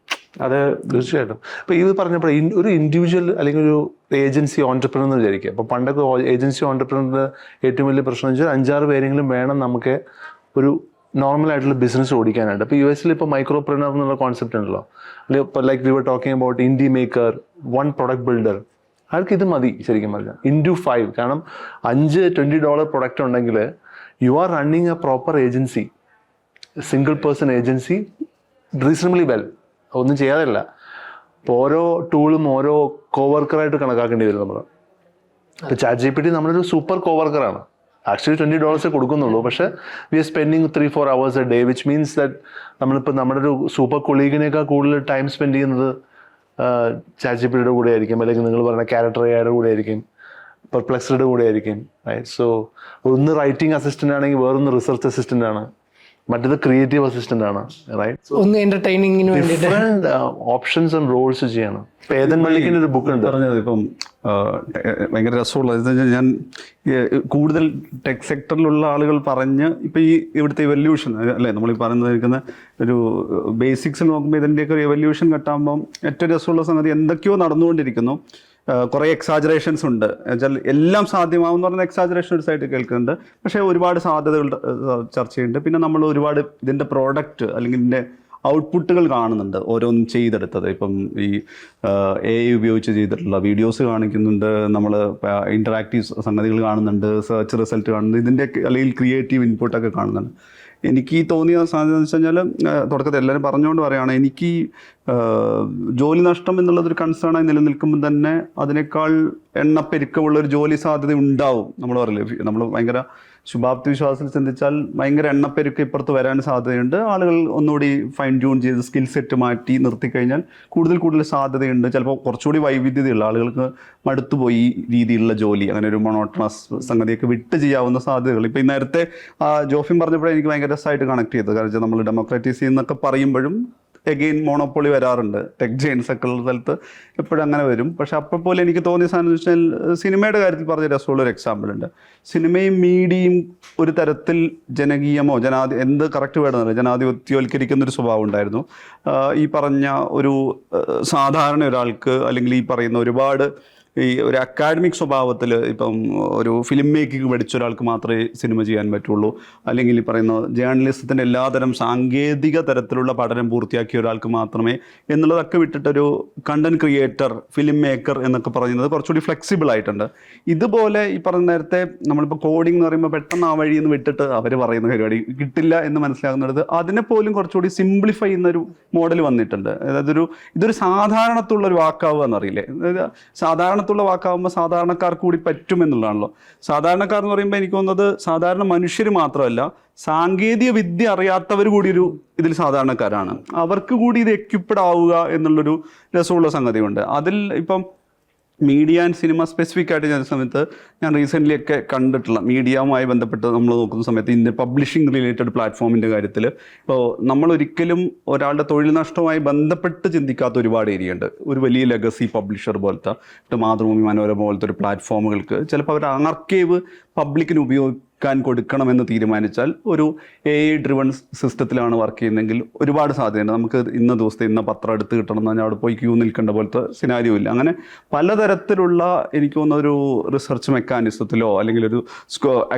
അത് തീർച്ചയായിട്ടും. ഇപ്പൊ ഇത് പറഞ്ഞപ്പോൾ ഒരു ഇൻഡിവിജ്വൽ അല്ലെങ്കിൽ ഒരു ഏജൻസി ഓൺടർപ്രണർ എന്ന് വിചാരിക്കുക. അപ്പൊ പണ്ടൊക്കെ ഏജൻസി ഓൺടർപ്രണറിന്റെ ഏറ്റവും വലിയ പ്രശ്നം വെച്ചാൽ 5-6 പേരെങ്കിലും വേണം നമുക്ക് ഒരു നോർമൽ ആയിട്ടുള്ള ബിസിനസ് ഓടിക്കാനായിട്ട്. ഇപ്പോൾ US ഇപ്പോൾ മൈക്രോപ്രണർ എന്നുള്ള കോൺസെപ്റ്റ് ഉണ്ടല്ലോ. ഇപ്പോൾ like we were talking about indie maker, 1 product builder. ആൾക്ക് ഇത് മതി ശരിക്കും പറഞ്ഞാൽ, into 5. കാരണം $5-20 പ്രൊഡക്റ്റ് ഉണ്ടെങ്കിൽ you are running A proper agency, single person agency, reasonably well. ഒന്നും ചെയ്യാതല്ല. ഇപ്പോൾ ഓരോ ടൂളും ഓരോ കോവർക്കറായിട്ട് കണക്കാക്കേണ്ടി വരും നമ്മൾ. ഇപ്പോൾ ChatGPT നമ്മളൊരു സൂപ്പർ കോവർക്കറാണ്. ആക്ച്വലി $20 കൊടുക്കുന്നുള്ളൂ, പക്ഷേ we are spending 3-4 hours a day, which means that നമ്മളിപ്പോൾ നമ്മുടെ ഒരു സൂപ്പർ കൊളീഗിനേക്കാൾ കൂടുതൽ ടൈം സ്പെൻഡ് ചെയ്യുന്നത് ChatGPTയുടെ കൂടെ ആയിരിക്കും, അല്ലെങ്കിൽ നിങ്ങൾ പറഞ്ഞ ക്യാരക്ടർ AIയുടെ കൂടെ ആയിരിക്കും, പെർപ്ലെക്സിറ്റിയുടെ കൂടെ ആയിരിക്കും. റൈറ്റ്. സോ ഒന്ന് റൈറ്റിംഗ് അസിസ്റ്റൻ്റ് ആണെങ്കിൽ വേറൊന്ന് റിസർച്ച് അസിസ്റ്റൻ്റ് ആണ്, മറ്റേത് ക്രിയേറ്റീവ് അസിസ്റ്റന്റ് ആണ്. റൈറ്റ്. ഒന്ന് എന്റർടൈനിങ്ങിന് വേണ്ടിയിട്ട് ഡിഫറെന്റ് ഓപ്ഷൻസ് ആൻഡ് റോൾസ് ചെയ്യണം. ഇപ്പൊ ഏതൻ മല്ലിക്കിന്റെ ഒരു ബുക്ക് ഉണ്ട് പറഞ്ഞത്. ഇപ്പം ഭയങ്കര രസമുള്ളത് ഞാൻ കൂടുതൽ ടെക് സെക്ടറിലുള്ള ആളുകൾ പറഞ്ഞ് ഇപ്പം ഇവിടുത്തെ എവല്യൂഷൻ അല്ലേ നമ്മൾ ഈ പറയുന്ന ഒരു ബേസിക്സ് നോക്കുമ്പോൾ ഇതിൻ്റെയൊക്കെ ഒരു എവല്യൂഷൻ കെട്ടാകുമ്പം ഏറ്റവും രസമുള്ള സംഗതി എന്തൊക്കെയോ നടന്നുകൊണ്ടിരിക്കുന്നു. കുറേ എക്സാജറേഷൻസ് ഉണ്ട്. എന്നുവെച്ചാൽ എല്ലാം സാധ്യമാവുമെന്ന് പറഞ്ഞ എക്സാജറേഷൻ ഒരു സൈഡിൽ കേൾക്കുന്നുണ്ട്. പക്ഷേ ഒരുപാട് സാധ്യതകൾ ചർച്ച ചെയ്യുന്നുണ്ട്. പിന്നെ നമ്മൾ ഒരുപാട് ഇതിൻ്റെ പ്രോഡക്റ്റ് അല്ലെങ്കിൽ ഇതിൻ്റെ ഔട്ട്പുട്ടുകൾ കാണുന്നുണ്ട്, ഓരോന്നും ചെയ്തെടുത്തത്. ഇപ്പം ഈ AI ഉപയോഗിച്ച് ചെയ്തിട്ടുള്ള വീഡിയോസ് കാണിക്കുന്നുണ്ട്, നമ്മൾ ഇൻറ്ററാക്റ്റീവ് സംഗതികൾ കാണുന്നുണ്ട്, സെർച്ച് റിസൾട്ട് കാണുന്നുണ്ട്, ഇതിൻ്റെ അല്ലെങ്കിൽ ക്രിയേറ്റീവ് ഇൻപുട്ടൊക്കെ കാണുന്നുണ്ട്. എനിക്ക് തോന്നിയ സാധ്യത എന്ന് വെച്ച് കഴിഞ്ഞാൽ തുടക്കത്തിൽ എല്ലാവരും പറഞ്ഞുകൊണ്ട് പറയുകയാണ്, എനിക്ക് ജോലി നഷ്ടം എന്നുള്ളതൊരു കൺസേണായി നിലനിൽക്കുമ്പോൾ തന്നെ അതിനേക്കാൾ എണ്ണപ്പെരുക്കമുള്ളൊരു ജോലി സാധ്യത ഉണ്ടാവും. നമ്മൾ പറയില്ലേ, നമ്മൾ ഭയങ്കര ശുഭാപ്തി വിശ്വാസത്തിൽ ചിന്തിച്ചാൽ ഭയങ്കര എണ്ണപ്പെരുക്കം ഇപ്പുറത്ത് വരാൻ സാധ്യതയുണ്ട്. ആളുകൾ ഒന്നുകൂടി ഫൈൻ ട്യൂൺ ചെയ്ത് സ്കിൽ സെറ്റ് മാറ്റി നിർത്തിക്കഴിഞ്ഞാൽ കൂടുതൽ സാധ്യതയുണ്ട്. ചിലപ്പോൾ കുറച്ചുകൂടി വൈവിധ്യതയുള്ള ആളുകൾക്ക് മടുത്തുപോയി ഈ രീതിയിലുള്ള ജോലി, അങ്ങനെ ഒരു മൊണോട്ടണസ് സംഗതിയൊക്കെ വിട്ട് ചെയ്യാവുന്ന സാധ്യതകൾ. ഇപ്പോൾ ഈ നേരത്തെ ജോഫിൻ പറഞ്ഞപ്പോഴേ എനിക്ക് ഭയങ്കര രസമായിട്ട് കണക്ട് ചെയ്തത്. കാരണം വെച്ചാൽ നമ്മൾ ഡെമോക്രാറ്റൈസ് ചെയ്യുന്നൊക്കെ പറയുമ്പോഴും എഗെയിൻ മോണോപ്പൊളി വരാറുണ്ട്. ടെക് ജെയിൻസ് ഒക്കെ ഉള്ള സ്ഥലത്ത് എപ്പോഴും അങ്ങനെ വരും. പക്ഷെ അപ്പോൾ പോലെ എനിക്ക് തോന്നിയ സാധനം എന്ന് വെച്ചാൽ സിനിമയുടെ കാര്യത്തിൽ പറഞ്ഞ രസമുള്ളൊരു എക്സാമ്പിൾ ഉണ്ട്. സിനിമയും മീഡിയയും ഒരു തരത്തിൽ ജനകീയമോ എന്ത് കറക്റ്റ് വേണമെന്നല്ല, ജനാധിപത്യവൽക്കരിക്കുന്നൊരു സ്വഭാവം ഉണ്ടായിരുന്നു. ഈ പറഞ്ഞ ഒരു സാധാരണ ഒരാൾക്ക് അല്ലെങ്കിൽ ഈ പറയുന്ന ഒരുപാട് ഈ ഒരു അക്കാഡമിക് സ്വഭാവത്തിൽ ഇപ്പം ഒരു ഫിലിം മേക്കിംഗ് പഠിച്ച ഒരാൾക്ക് മാത്രമേ സിനിമ ചെയ്യാൻ പറ്റുള്ളൂ, അല്ലെങ്കിൽ ഈ പറയുന്ന ജേർണലിസത്തിൻ്റെ എല്ലാതരം സാങ്കേതിക തരത്തിലുള്ള പഠനം പൂർത്തിയാക്കിയ ഒരാൾക്ക് മാത്രമേ എന്നുള്ളതൊക്കെ വിട്ടിട്ടൊരു കണ്ടന്റ് ക്രിയേറ്റർ, ഫിലിം മേക്കർ എന്നൊക്കെ പറയുന്നത് കുറച്ചുകൂടി ഫ്ലെക്സിബിൾ ആയിട്ടുണ്ട്. ഇതുപോലെ ഈ പറഞ്ഞ നേരത്തെ നമ്മളിപ്പോൾ കോഡിംഗ് എന്ന് പറയുമ്പോൾ പെട്ടെന്ന് ആ വഴിയിൽ നിന്ന് വിട്ടിട്ട് അവർ പറയുന്ന പരിപാടി കിട്ടില്ല എന്ന് മനസ്സിലാകുന്നത് അതിനെ പോലും കുറച്ചുകൂടി സിംപ്ലിഫൈ ചെയ്യുന്നൊരു മോഡൽ വന്നിട്ടുണ്ട്. അതായത് ഇതൊരു സാധാരണത്തുള്ളൊരു വാക്കാവുക എന്നറിയില്ലേ, അതായത് സാധാരണത്തുള്ള വാക്കാവുമ്പോൾ സാധാരണക്കാർക്ക് കൂടി പറ്റുമെന്നുള്ളതാണല്ലോ. സാധാരണക്കാർ എന്ന് പറയുമ്പോൾ എനിക്ക് തോന്നുന്നത് സാധാരണ മനുഷ്യർ മാത്രമല്ല, സാങ്കേതിക വിദ്യ അറിയാത്തവർ കൂടി ഇതിൽ സാധാരണക്കാരാണ്. അവർക്ക് കൂടി ഇത് എക്യുപ്ഡ് ആവുക എന്നുള്ളൊരു രസമുള്ള സംഗതിയുണ്ട്. അതിൽ ഇപ്പം മീഡിയ ആൻഡ് സിനിമ സ്പെസിഫിക് ആയിട്ട് ഞാൻ സമയത്ത് ഞാൻ റീസെൻ്റ്ലി ഒക്കെ കണ്ടിട്ടുള്ള മീഡിയയുമായി ബന്ധപ്പെട്ട് നമ്മൾ നോക്കുന്ന സമയത്ത് ഇതിൻ്റെ പബ്ലിഷിംഗ് റിലേറ്റഡ് പ്ലാറ്റ്ഫോമിൻ്റെ കാര്യത്തിൽ ഇപ്പോൾ നമ്മളൊരിക്കലും ഒരാളുടെ തൊഴിൽ നഷ്ടവുമായി ബന്ധപ്പെട്ട് ചിന്തിക്കാത്ത ഒരുപാട് ഏരിയ ഉണ്ട്. ഒരു വലിയ ലെഗസി പബ്ലിഷർ പോലത്തെ മാതൃഭൂമി, മനോരമ പോലത്തെ ഒരു പ്ലാറ്റ്ഫോമുകൾക്ക് ചിലപ്പോൾ അവർ ആർക്കൈവ് പബ്ലിക്കിന് വിൽക്കാൻ കൊടുക്കണമെന്ന് തീരുമാനിച്ചാൽ ഒരു AI ഡ്രിവൺ സിസ്റ്റത്തിലാണ് വർക്ക് ചെയ്യുന്നതെങ്കിൽ ഒരുപാട് സാധ്യതയുണ്ട്. നമുക്ക് ഇന്ന ദിവസത്തെ ഇന്ന പത്രം എടുത്ത് കിട്ടണം എന്ന് പറഞ്ഞാൽ അവിടെ പോയി ക്യൂ നിൽക്കേണ്ട പോലത്തെ സിനാരിയോ ഇല്ല. അങ്ങനെ പലതരത്തിലുള്ള എനിക്ക് തോന്നുന്ന ഒരു റിസർച്ച് മെക്കാനിസത്തിലോ അല്ലെങ്കിൽ ഒരു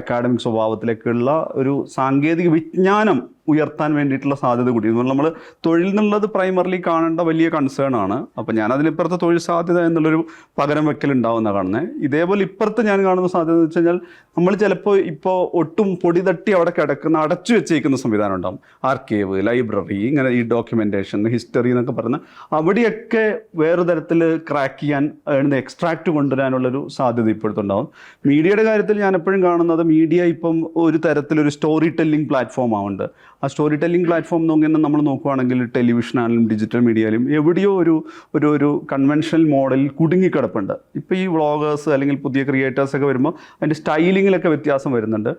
അക്കാഡമിക് സ്വഭാവത്തിലേക്കുള്ള ഒരു സാങ്കേതിക വിജ്ഞാനം ഉയർത്താൻ വേണ്ടിയിട്ടുള്ള സാധ്യത കൂടി. നമ്മൾ തൊഴിൽ എന്നുള്ളത് പ്രൈമറിലി കാണേണ്ട വലിയ കൺസേൺ ആണ്. അപ്പം ഞാൻ അതിലിപ്പുറത്തെ തൊഴിൽ സാധ്യത എന്നുള്ളൊരു പകരം വെക്കൽ ഉണ്ടാവുന്ന കാണുന്നത്. ഇതേപോലെ ഇപ്പുറത്ത് ഞാൻ കാണുന്ന സാധ്യത എന്ന് വെച്ച് കഴിഞ്ഞാൽ നമ്മൾ ചിലപ്പോൾ ഇപ്പോൾ ഒട്ടും പൊടി തട്ടി അവിടെ കിടക്കുന്ന അടച്ചു വെച്ചേക്കുന്ന സംവിധാനം ഉണ്ടാകും. ആർക്കൈവ്, ലൈബ്രറി, ഇങ്ങനെ ഈ ഡോക്യുമെൻറ്റേഷൻ, ഹിസ്റ്ററി എന്നൊക്കെ പറഞ്ഞ് അവിടെയൊക്കെ വേറെ തരത്തിൽ ക്രാക്ക് ചെയ്യാൻ എക്സ്ട്രാക്റ്റ് കൊണ്ടുവരാനുള്ളൊരു സാധ്യത ഇപ്പോഴത്തുണ്ടാവും. മീഡിയയുടെ കാര്യത്തിൽ ഞാൻ എപ്പോഴും കാണുന്നത് മീഡിയ ഇപ്പം ഒരു തരത്തിലൊരു സ്റ്റോറി ടെല്ലിംഗ് പ്ലാറ്റ്ഫോം ആവുന്നുണ്ട്. ആ സ്റ്റോറി ടെല്ലിംഗ് പ്ലാറ്റ്ഫോം നമ്മൾ നോക്കുകയാണെങ്കിൽ ടെലിവിഷനായാലും ഡിജിറ്റൽ മീഡിയയിലും എവിടെയോ ഒരു കൺവെൻഷണൽ മോഡലിൽ കുടുങ്ങിക്കിടപ്പുണ്ട്. ഇപ്പോൾ ഈ വ്ളോഗേഴ്സ് അല്ലെങ്കിൽ പുതിയ ക്രിയേറ്റേഴ്സൊക്കെ വരുമ്പോൾ അതിൻ്റെ സ്റ്റൈലിങ്ങിലൊക്കെ വ്യത്യാസം വരുന്നുണ്ട്.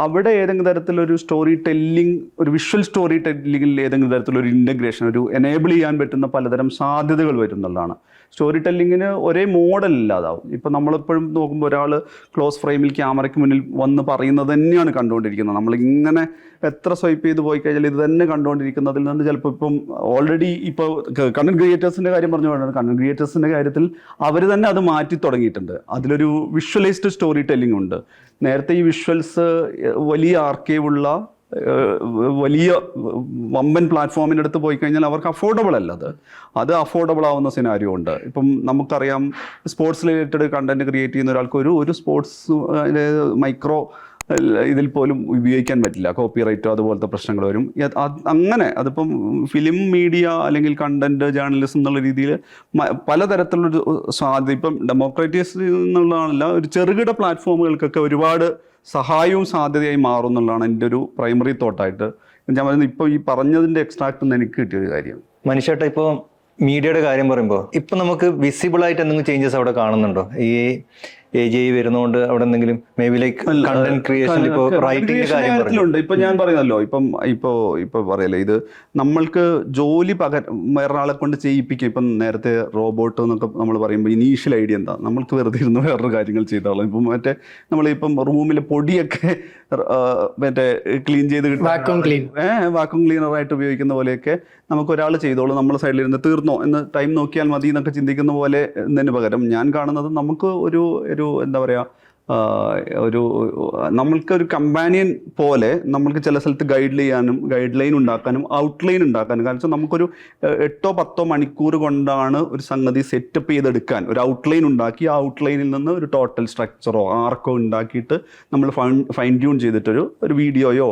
അവിടെ ഏതെങ്കിലും തരത്തിലൊരു സ്റ്റോറി ടെല്ലിംഗ്, ഒരു വിഷ്വൽ സ്റ്റോറി ടെല്ലിങ്ങിൽ ഏതെങ്കിലും തരത്തിലൊരു ഇൻ്റഗ്രേഷൻ, ഒരു എനേബിൾ ചെയ്യാൻ പറ്റുന്ന പലതരം സാധ്യതകൾ വരുന്നുള്ളതാണ്. സ്റ്റോറി ടെല്ലിങ്ങിന് ഒരേ മോഡൽ ഇല്ലാതാവും. ഇപ്പം നമ്മളെപ്പോഴും നോക്കുമ്പോൾ ഒരാൾ ക്ലോസ് ഫ്രെയിമിൽ ക്യാമറയ്ക്ക് മുന്നിൽ വന്ന് പറയുന്നത് തന്നെയാണ് കണ്ടുകൊണ്ടിരിക്കുന്നത്. നമ്മളിങ്ങനെ എത്ര സ്വൈപ്പ് ചെയ്ത് പോയി കഴിഞ്ഞാൽ ഇത് തന്നെ കണ്ടുകൊണ്ടിരിക്കുന്നതിൽ നിന്ന് ചിലപ്പോൾ ഇപ്പം ഓൾറെഡി ഇപ്പോൾ കണ്ടന്റ് ക്രിയേറ്റേഴ്സിൻ്റെ കാര്യം പറഞ്ഞുകൊണ്ടാണ്, കണ്ടന്റ് ക്രിയേറ്റേഴ്സിൻ്റെ കാര്യത്തിൽ അവർ തന്നെ അത് മാറ്റി തുടങ്ങിയിട്ടുണ്ട്. അതിലൊരു വിഷ്വലൈസ്ഡ് സ്റ്റോറി ടെല്ലിംഗ് ഉണ്ട്. നേരത്തെ ഈ വിഷ്വൽസ് വലിയ ആർക്കൈവുള്ള വലിയ വമ്പൻ പ്ലാറ്റ്ഫോമിൻ്റെ അടുത്ത് പോയി കഴിഞ്ഞാൽ അവർക്ക് അഫോർഡബിൾ അല്ല. അത് അഫോർഡബിൾ ആവുന്ന സിനാരിയോ ഉണ്ട്. ഇപ്പം നമുക്കറിയാം സ്പോർട്സ് റിലേറ്റഡ് കണ്ടന്റ് ക്രിയേറ്റ് ചെയ്യുന്ന ഒരാൾക്ക് ഒരു സ്പോർട്സ് മൈക്രോ ഇതിൽ പോലും ഉപയോഗിക്കാൻ പറ്റില്ല. കോപ്പിറൈറ്റോ അതുപോലത്തെ പ്രശ്നങ്ങൾ വരും. അങ്ങനെ അതിപ്പം ഫിലിം മീഡിയ അല്ലെങ്കിൽ കണ്ടന്റ് ജേർണലിസം എന്നുള്ള രീതിയിൽ പലതരത്തിലുള്ളൊരു സാധ്യത ഇപ്പം ഡെമോക്രാറ്റൈസ് എന്നുള്ളതല്ല, ഒരു ചെറുകിട പ്ലാറ്റ്ഫോമുകൾക്കൊക്കെ ഒരുപാട് സഹായവും സാധ്യതയായി മാറും എന്നുള്ളതാണ് എൻ്റെ ഒരു പ്രൈമറി തോട്ടായിട്ട് ഞാൻ പറയുന്നത്. ഇപ്പോൾ ഈ പറഞ്ഞതിൻ്റെ എക്സ്ട്രാക്ട് നിന്ന് എനിക്ക് കിട്ടിയൊരു കാര്യം. മനുഷ്യേട്ട, ഇപ്പോൾ മീഡിയയുടെ കാര്യം പറയുമ്പോൾ ഇപ്പം നമുക്ക് വിസിബിൾ ആയിട്ട് എന്തെങ്കിലും ചേഞ്ചസ് അവിടെ കാണുന്നുണ്ടോ? ഈ AGI വരുന്നതുകൊണ്ട് അവിടെ എന്തെങ്കിലും may be like content creation, ഇപ്പോൾ റൈറ്റിംഗ് കാര്യത്തിലുണ്ട്. ഇപ്പൊ ഞാൻ പറയുന്നല്ലോ, ഇപ്പൊ പറയല്ലേ, ഇത് നമ്മൾക്ക് ജോലി വേറൊരാളെ കൊണ്ട് ചെയ്യിപ്പിക്കുക. ഇപ്പം നേരത്തെ റോബോട്ട് എന്നൊക്കെ നമ്മൾ പറയുമ്പോൾ ഇനീഷ്യൽ ഐഡിയ എന്താ, നമ്മൾക്ക് വെറുതെ ഇരുന്ന് വേറൊരു കാര്യങ്ങൾ ചെയ്തോളാം. ഇപ്പം നമ്മളിപ്പം റൂമിലെ പൊടിയൊക്കെ ക്ലീൻ ചെയ്ത് വാക്യൂം ക്ലീനറായിട്ട് ഉപയോഗിക്കുന്ന പോലെയൊക്കെ നമുക്ക് ഒരാൾ ചെയ്തോളൂ, നമ്മൾ സൈഡിലിരുന്ന് തീർന്നോ എന്ന് ടൈം നോക്കിയാൽ മതി എന്നൊക്കെ ചിന്തിക്കുന്ന പോലെ എന്നതിന് പകരം ഞാൻ കാണുന്നത് നമുക്ക് ഒരു എന്താ പറയുക, നമ്മൾക്കൊരു കമ്പാനിയൻ പോലെ നമ്മൾക്ക് ചില സ്ഥലത്ത് ഗൈഡ് ലൈൻ ഉണ്ടാക്കാനും ഔട്ട്ലൈൻ ഉണ്ടാക്കാനും. കാരണം വെച്ചാൽ നമുക്കൊരു 8-10 മണിക്കൂർ കൊണ്ടാണ് ഒരു സംഗതി സെറ്റപ്പ് ചെയ്തെടുക്കാൻ. ഒരു ഔട്ട്ലൈൻ ഉണ്ടാക്കി ആ ഔട്ട്ലൈനിൽ നിന്ന് ഒരു ടോട്ടൽ സ്ട്രക്ചറോ ആർക്കോ ഉണ്ടാക്കിയിട്ട് നമ്മൾ ഫൈൻ ട്യൂൺ ചെയ്തിട്ടൊരു വീഡിയോയോ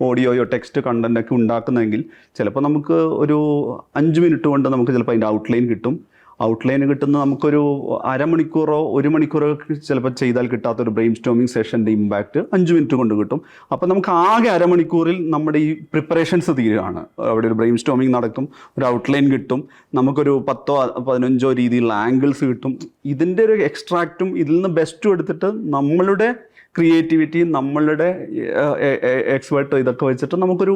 ഓഡിയോയോ ടെക്സ്റ്റ് കണ്ടൻറ്റൊക്കെ ഉണ്ടാക്കുന്നതെങ്കിൽ ചിലപ്പോൾ നമുക്ക് ഒരു 5 മിനിറ്റ് കൊണ്ട് നമുക്ക് ചിലപ്പോൾ അതിൻ്റെ ഔട്ട്ലൈൻ കിട്ടും. ഔട്ട്ലൈൻ കിട്ടുന്ന നമുക്കൊരു അരമണിക്കൂറോ 1 മണിക്കൂറോ ചിലപ്പോൾ ചെയ്താൽ കിട്ടാത്തൊരു ബ്രെയിൻ സ്റ്റോമിങ് സെഷൻ്റെ ഇമ്പാക്റ്റ് 5 മിനിറ്റ് കൊണ്ട് കിട്ടും. അപ്പോൾ നമുക്ക് ആകെ അരമണിക്കൂറിൽ നമ്മുടെ ഈ പ്രിപ്പറേഷൻസ് തീരുകയാണ്. അവിടെ ഒരു ബ്രെയിൻ സ്റ്റോമിങ് നടക്കും, ഒരു ഔട്ട്ലൈൻ കിട്ടും, നമുക്കൊരു 10-15 രീതിയിലുള്ള ആംഗിൾസ് കിട്ടും. ഇതിൻ്റെ ഒരു എക്സ്ട്രാക്റ്റും ഇതിൽ നിന്ന് ബെസ്റ്റും എടുത്തിട്ട് നമ്മളുടെ ക്രിയേറ്റിവിറ്റി, നമ്മളുടെ എക്സ്പേർട്ട് ഇതൊക്കെ വെച്ചിട്ട് നമുക്കൊരു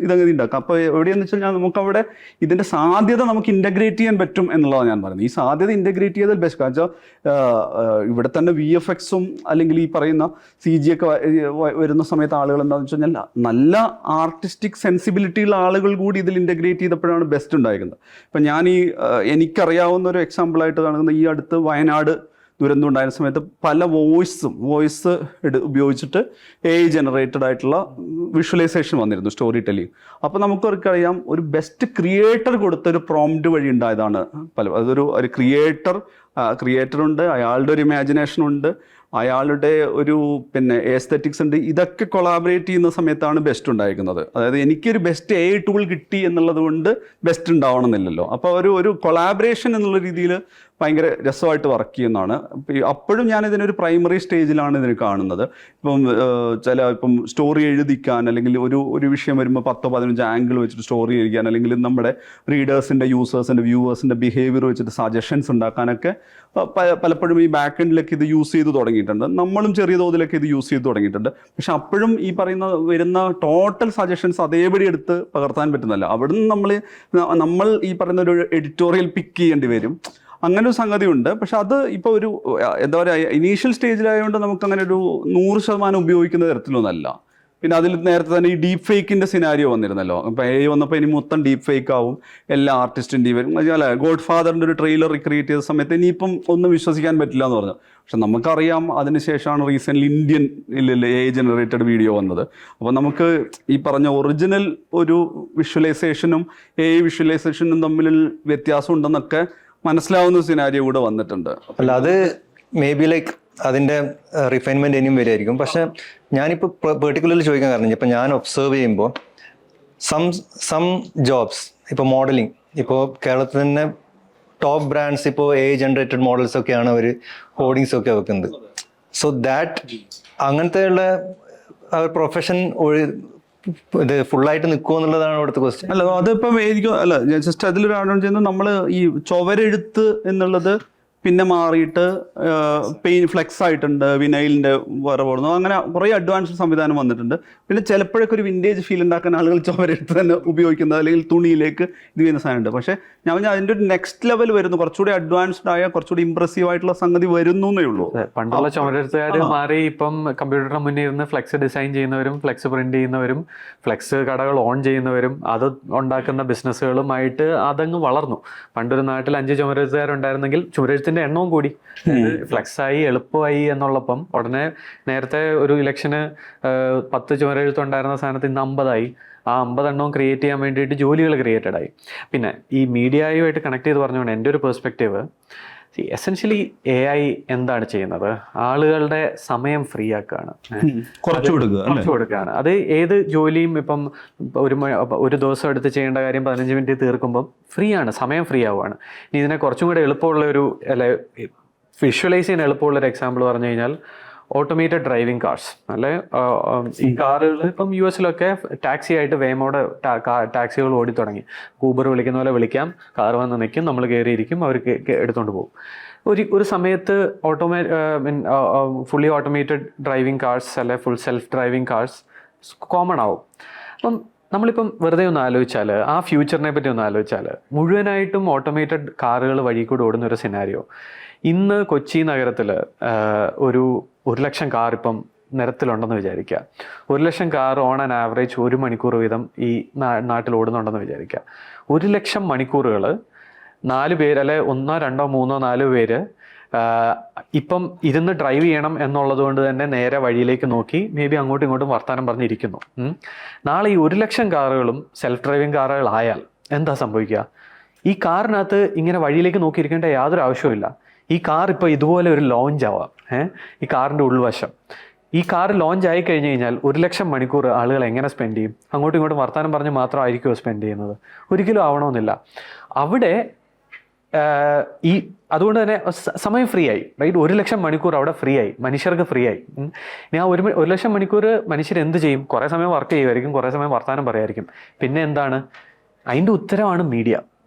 ഇതങ്ങനെ ഉണ്ടാക്കാം. അപ്പോൾ എവിടെയെന്ന് വെച്ച് കഴിഞ്ഞാൽ നമുക്കവിടെ ഇതിൻ്റെ സാധ്യത നമുക്ക് ഇൻ്റഗ്രേറ്റ് ചെയ്യാൻ പറ്റും എന്നുള്ളതാണ് ഞാൻ പറയുന്നത്. ഈ സാധ്യത ഇൻ്റഗ്രേറ്റ് ചെയ്താൽ ബെസ്റ്റ്. കാരണം വെച്ചാൽ ഇവിടെ തന്നെ VFXും അല്ലെങ്കിൽ ഈ പറയുന്ന CG ഒക്കെ വരുന്ന സമയത്ത് ആളുകൾ എന്താണെന്ന് വെച്ച് കഴിഞ്ഞാൽ നല്ല ആർട്ടിസ്റ്റിക് സെൻസിബിലിറ്റിയുള്ള ആളുകൾ കൂടി ഇതിൽ ഇൻ്റഗ്രേറ്റ് ചെയ്തപ്പോഴാണ് ബെസ്റ്റ് ഉണ്ടായിരിക്കുന്നത്. ഇപ്പം ഞാൻ എനിക്കറിയാവുന്ന ഒരു എക്സാമ്പിളായിട്ട് കാണുന്നത് ഈ അടുത്ത് വയനാട് ദുരന്തം ഉണ്ടായിരുന്ന സമയത്ത് പല വോയിസ് ഉപയോഗിച്ചിട്ട് AI ജനറേറ്റഡ് ആയിട്ടുള്ള വിഷ്വലൈസേഷൻ വന്നിരുന്നു, സ്റ്റോറി ടെല്ലിങ്. അപ്പോൾ നമുക്കറിയാം ഒരു ബെസ്റ്റ് ക്രിയേറ്റർ കൊടുത്തൊരു പ്രോംപ്റ്റ് വഴി ഉണ്ടായതാണ് അതൊരു ക്രിയേറ്ററുണ്ട്, അയാളുടെ ഒരു ഇമാജിനേഷനുണ്ട്, അയാളുടെ ഒരു എസ്തെറ്റിക്സ് ഉണ്ട്. ഇതൊക്കെ കൊളാബറേറ്റ് ചെയ്യുന്ന സമയത്താണ് ബെസ്റ്റ് ഉണ്ടായിരിക്കുന്നത്. അതായത് എനിക്കൊരു ബെസ്റ്റ് AI ടൂൾ കിട്ടി എന്നുള്ളത് കൊണ്ട് ബെസ്റ്റ് ഉണ്ടാവണമെന്നില്ലല്ലോ. അപ്പോൾ ഒരു കൊളാബറേഷൻ എന്നുള്ള രീതിയിൽ ഭയങ്കര രസമായിട്ട് വർക്ക് ചെയ്യുന്നതാണ്. അപ്പോഴും ഞാനിതിനൊരു പ്രൈമറി സ്റ്റേജിലാണ് ഇതിന് കാണുന്നത്. ഇപ്പം സ്റ്റോറി എഴുതിക്കാൻ അല്ലെങ്കിൽ ഒരു വിഷയം വരുമ്പോൾ 10-15 ആംഗിൾ വെച്ചിട്ട് സ്റ്റോറി എഴുതിക്കാൻ അല്ലെങ്കിൽ നമ്മുടെ റീഡേഴ്സിൻ്റെ വ്യൂവേഴ്സിൻ്റെ ബിഹേവിയർ വെച്ചിട്ട് സജഷൻസ് ഉണ്ടാക്കാനൊക്കെ പലപ്പോഴും ഈ ബാക്ക് എൻഡിലൊക്കെ ഇത് യൂസ് ചെയ്ത് തുടങ്ങിയിട്ടുണ്ട്. നമ്മളും ചെറിയ തോതിലൊക്കെ ഇത് യൂസ് ചെയ്ത് തുടങ്ങിയിട്ടുണ്ട്. പക്ഷെ അപ്പോഴും ഈ വരുന്ന ടോട്ടൽ സജഷൻസ് അതേപടി എടുത്ത് പകർത്താൻ പറ്റുന്നില്ല. അവിടുന്ന് നമ്മൾ ഈ പറയുന്ന ഒരു എഡിറ്റോറിയൽ പിക്ക് ചെയ്യേണ്ടി വരും. അങ്ങനെ ഒരു സംഗതി ഉണ്ട്. പക്ഷെ അത് ഇപ്പോൾ ഒരു എന്താ പറയുക, ഇനീഷ്യൽ സ്റ്റേജിലായതുകൊണ്ട് നമുക്ക് അങ്ങനെ ഒരു 100% ഉപയോഗിക്കുന്ന തരത്തിലൊന്നല്ല. പിന്നെ അതിൽ നേരത്തെ തന്നെ ഈ ഡീപ്പ് ഫേക്കിൻ്റെ സിനാരിയോ വന്നിരുന്നല്ലോ. ഇപ്പോൾ AI വന്നപ്പോൾ ഇനി മൊത്തം ഡീപ്പ് ഫേക്ക് ആവും, എല്ലാ ആർട്ടിസ്റ്റിൻ്റെയും വരും. അല്ല, ഗോഡ് ഫാദറിൻ്റെ ഒരു ട്രെയിലർ റിക്രിയേറ്റ് ചെയ്ത സമയത്ത് ഇനിയിപ്പം ഒന്നും വിശ്വസിക്കാൻ പറ്റില്ല എന്ന് പറഞ്ഞു. പക്ഷെ നമുക്കറിയാം അതിനുശേഷമാണ് recently Indian AI generated video വന്നത്. അപ്പോൾ നമുക്ക് ഈ പറഞ്ഞ ഒറിജിനൽ ഒരു വിഷ്വലൈസേഷനും AI വിഷ്വലൈസേഷനും തമ്മിൽ വ്യത്യാസം ഉണ്ടെന്നൊക്കെ മനസ്സിലാവുന്ന സിനാരിയോ കൂടെ വന്നിട്ടുണ്ട്. അല്ല, അത് മേ ബി ലൈക്ക് അതിൻ്റെ റിഫൈൻമെൻറ്റ് ഇനിയും വരുമായിരിക്കും. പക്ഷെ ഞാനിപ്പോൾ പെർട്ടിക്കുലർലി ചോദിക്കാൻ കാരണം ഇപ്പം ഞാൻ ഒബ്സർവ് ചെയ്യുമ്പോൾ സം ജോബ്സ്, ഇപ്പോൾ മോഡലിംഗ്, ഇപ്പോൾ കേരളത്തിൽ തന്നെ ടോപ്പ് ബ്രാൻഡ്സ് ഇപ്പോൾ AI ജനറേറ്റഡ് മോഡൽസ് ഒക്കെയാണ് അവർ ഹോർഡിങ്സ് ഒക്കെ വെക്കുന്നത്. സോ ദാറ്റ് അങ്ങനത്തെയുള്ള പ്രൊഫഷൻ ഇത് ഫുള്ളായിട്ട് നിൽക്കുമോ എന്നുള്ളതാണ് ഇവിടുത്തെ ക്വസ്റ്റ്യൻ. അല്ല, അതിപ്പം എനിക്ക് അല്ല, ജസ്റ്റ് അതിലൊരു ആഡ് ഓൺ ചെയ്യുന്നത്, നമ്മൾ ഈ ചുവരെഴുത്ത് എന്നുള്ളത് പിന്നെ മാറിയിട്ട് ഫ്ലെക്സ് ആയിട്ടുണ്ട്, വിനൈലിൻ്റെ വേറെ പോകുന്നു, അങ്ങനെ കുറേ അഡ്വാൻസ് സംവിധാനം വന്നിട്ടുണ്ട്. പിന്നെ ചിലപ്പോഴൊക്കെ ഒരു വിൻറ്റേജ് ഫീൽ ഉണ്ടാക്കാൻ ആളുകൾ ചുവരെടുത്ത് തന്നെ ഉപയോഗിക്കുന്നത്, അല്ലെങ്കിൽ തുണിയിലേക്ക് ഇത് ചെയ്യുന്ന സാധനമുണ്ട്. പക്ഷേ ഞാൻ പറഞ്ഞാൽ അതിൻ്റെ ഒരു നെക്സ്റ്റ് ലെവൽ വരുന്നു, കുറച്ചുകൂടി അഡ്വാൻസ്ഡ് ആയ കുറച്ചുകൂടി ഇമ്പ്രസീവ് ആയിട്ടുള്ള സംഗതി വരുന്നു എന്നേ ഉള്ളൂ. പണ്ടുള്ള ചുമരെഴുത്തുകാർ മാറി ഇപ്പം കമ്പ്യൂട്ടറിന് മുന്നിൽ ഇരുന്ന് ഫ്ലെക്സ് ഡിസൈൻ ചെയ്യുന്നവരും ഫ്ലെക്സ് പ്രിന്റ് ചെയ്യുന്നവരും ഫ്ലെക്സ് കടകൾ ഓൺ ചെയ്യുന്നവരും അത് ഉണ്ടാക്കുന്ന ബിസിനസ്സുകളുമായിട്ട് അതങ്ങ് വളർന്നു. പണ്ടൊരു നാട്ടിൽ 5 ചുമരെഴുത്തുകാരുണ്ടായിരുന്നെങ്കിൽ ചുമരെഴുത്ത് എണ്ണവും കൂടി, ഫ്ലെക്സായി എളുപ്പമായി എന്നുള്ളപ്പം ഉടനെ നേരത്തെ ഒരു ഇലക്ഷന് 10 ചുമരെഴുത്തുണ്ടായിരുന്ന സ്ഥാനത്ത് ഇന്ന് 50 ആ 50 എണ്ണവും ക്രിയേറ്റ് ചെയ്യാൻ വേണ്ടിയിട്ട് ജോലികൾ ക്രിയേറ്റഡ് ആയി. പിന്നെ ഈ മീഡിയയുമായിട്ട് കണക്ട് ചെയ്ത് പറഞ്ഞുകൊണ്ട് എൻ്റെ ഒരു പെർസ്പെക്റ്റീവ്, എസെൻഷ്യലി AI എന്താണ് ചെയ്യുന്നത്, ആളുകളുടെ സമയം ഫ്രീ ആക്കുകയാണ്, കുറച്ചു കൊടുക്കുകയാണ്. അത് ഏത് ജോലിയും ഇപ്പം ഒരു ദിവസം എടുത്ത് ചെയ്യേണ്ട കാര്യം 15 മിനിറ്റ് തീർക്കുമ്പം ഫ്രീ ആണ്, സമയം ഫ്രീ ആവുകയാണ്. ഇനി ഇതിനെ കുറച്ചും കൂടെ എളുപ്പമുള്ള ഒരു വിഷ്വലൈസ് ചെയ്യാൻ എളുപ്പമുള്ള ഒരു എക്സാമ്പിൾ പറഞ്ഞു കഴിഞ്ഞാൽ ഓട്ടോമേറ്റഡ് ഡ്രൈവിംഗ് കാർസ്. അല്ലെ, ഈ കാറുകൾ ഇപ്പം US ടാക്സി ആയിട്ട് വേമോടെ ടാക്സികൾ ഓടി തുടങ്ങി. ഊബർ വിളിക്കുന്ന പോലെ വിളിക്കാം, കാർ വന്ന് നിൽക്കും, നമ്മൾ കയറിയിരിക്കും, അവർ എടുത്തുകൊണ്ട് പോകും. ഒരു സമയത്ത് ഫുള്ളി ഓട്ടോമേറ്റഡ് ഡ്രൈവിംഗ് കാർസ് അല്ലെ full self driving cars common ആവും. അപ്പം നമ്മളിപ്പം വെറുതെ ഒന്ന് ആലോചിച്ചാൽ, ആ ഫ്യൂച്ചറിനെ പറ്റി ഒന്ന് ആലോചിച്ചാൽ, മുഴുവനായിട്ടും ഓട്ടോമേറ്റഡ് കാറുകൾ വഴി കൂടെ ഓടുന്ന ഒരു സിനാരിയോ. ഇന്ന് കൊച്ചി നഗരത്തിൽ ഒരു 100,000 കാർ ഇപ്പം നിരത്തിലുണ്ടെന്ന് വിചാരിക്കുക. 100,000 കാർ ഓൺ ആൻ ആവറേജ് 1 മണിക്കൂർ വീതം ഈ നാട്ടിൽ ഓടുന്നുണ്ടെന്ന് വിചാരിക്കുക. 100,000 മണിക്കൂറുകൾ 4 പേര്, അല്ലെ 1, 2, 3, 4 പേര് ഇപ്പം ഇരുന്ന് ഡ്രൈവ് ചെയ്യണം എന്നുള്ളത് കൊണ്ട് തന്നെ നേരെ വഴിയിലേക്ക് നോക്കി മേ ബി അങ്ങോട്ടും ഇങ്ങോട്ടും വർത്താനം പറഞ്ഞിരിക്കുന്നു. നാളെ ഈ 100,000 കാറുകളും സെൽഫ് ഡ്രൈവിംഗ് കാറുകളായാൽ എന്താ സംഭവിക്കുക? ഈ കാറിനകത്ത് ഇങ്ങനെ വഴിയിലേക്ക് നോക്കിയിരിക്കേണ്ട യാതൊരു ആവശ്യവുമില്ല. ഈ കാർ ഇപ്പോൾ ഇതുപോലെ ഒരു ലോഞ്ച് ആവാം. ഈ കാറിൻ്റെ ഉൾവശം, ഈ കാർ ലോഞ്ച് ആയി കഴിഞ്ഞ് കഴിഞ്ഞാൽ 100,000 മണിക്കൂർ ആളുകൾ എങ്ങനെ സ്പെൻഡ് ചെയ്യും? അങ്ങോട്ടും ഇങ്ങോട്ടും വർത്താനം പറഞ്ഞ് മാത്രമായിരിക്കുമോ സ്പെൻഡ് ചെയ്യുന്നത്? ഒരിക്കലും ആവണമെന്നില്ല. അവിടെ അതുകൊണ്ട് തന്നെ സമയം ഫ്രീ ആയി, റൈറ്റ്? 100,000 മണിക്കൂർ അവിടെ ഫ്രീ ആയി, മനുഷ്യർക്ക് ഫ്രീ ആയി. ഇനി ആ 100,000 മണിക്കൂർ മനുഷ്യർ എന്ത് ചെയ്യും? കുറേ സമയം വർക്ക് ചെയ്യുമായിരിക്കും, കുറേ സമയം വർത്താനം പറയായിരിക്കും. പിന്നെ എന്താണ്? അതിൻ്റെ ഉത്തരവാണ് മീഡിയ.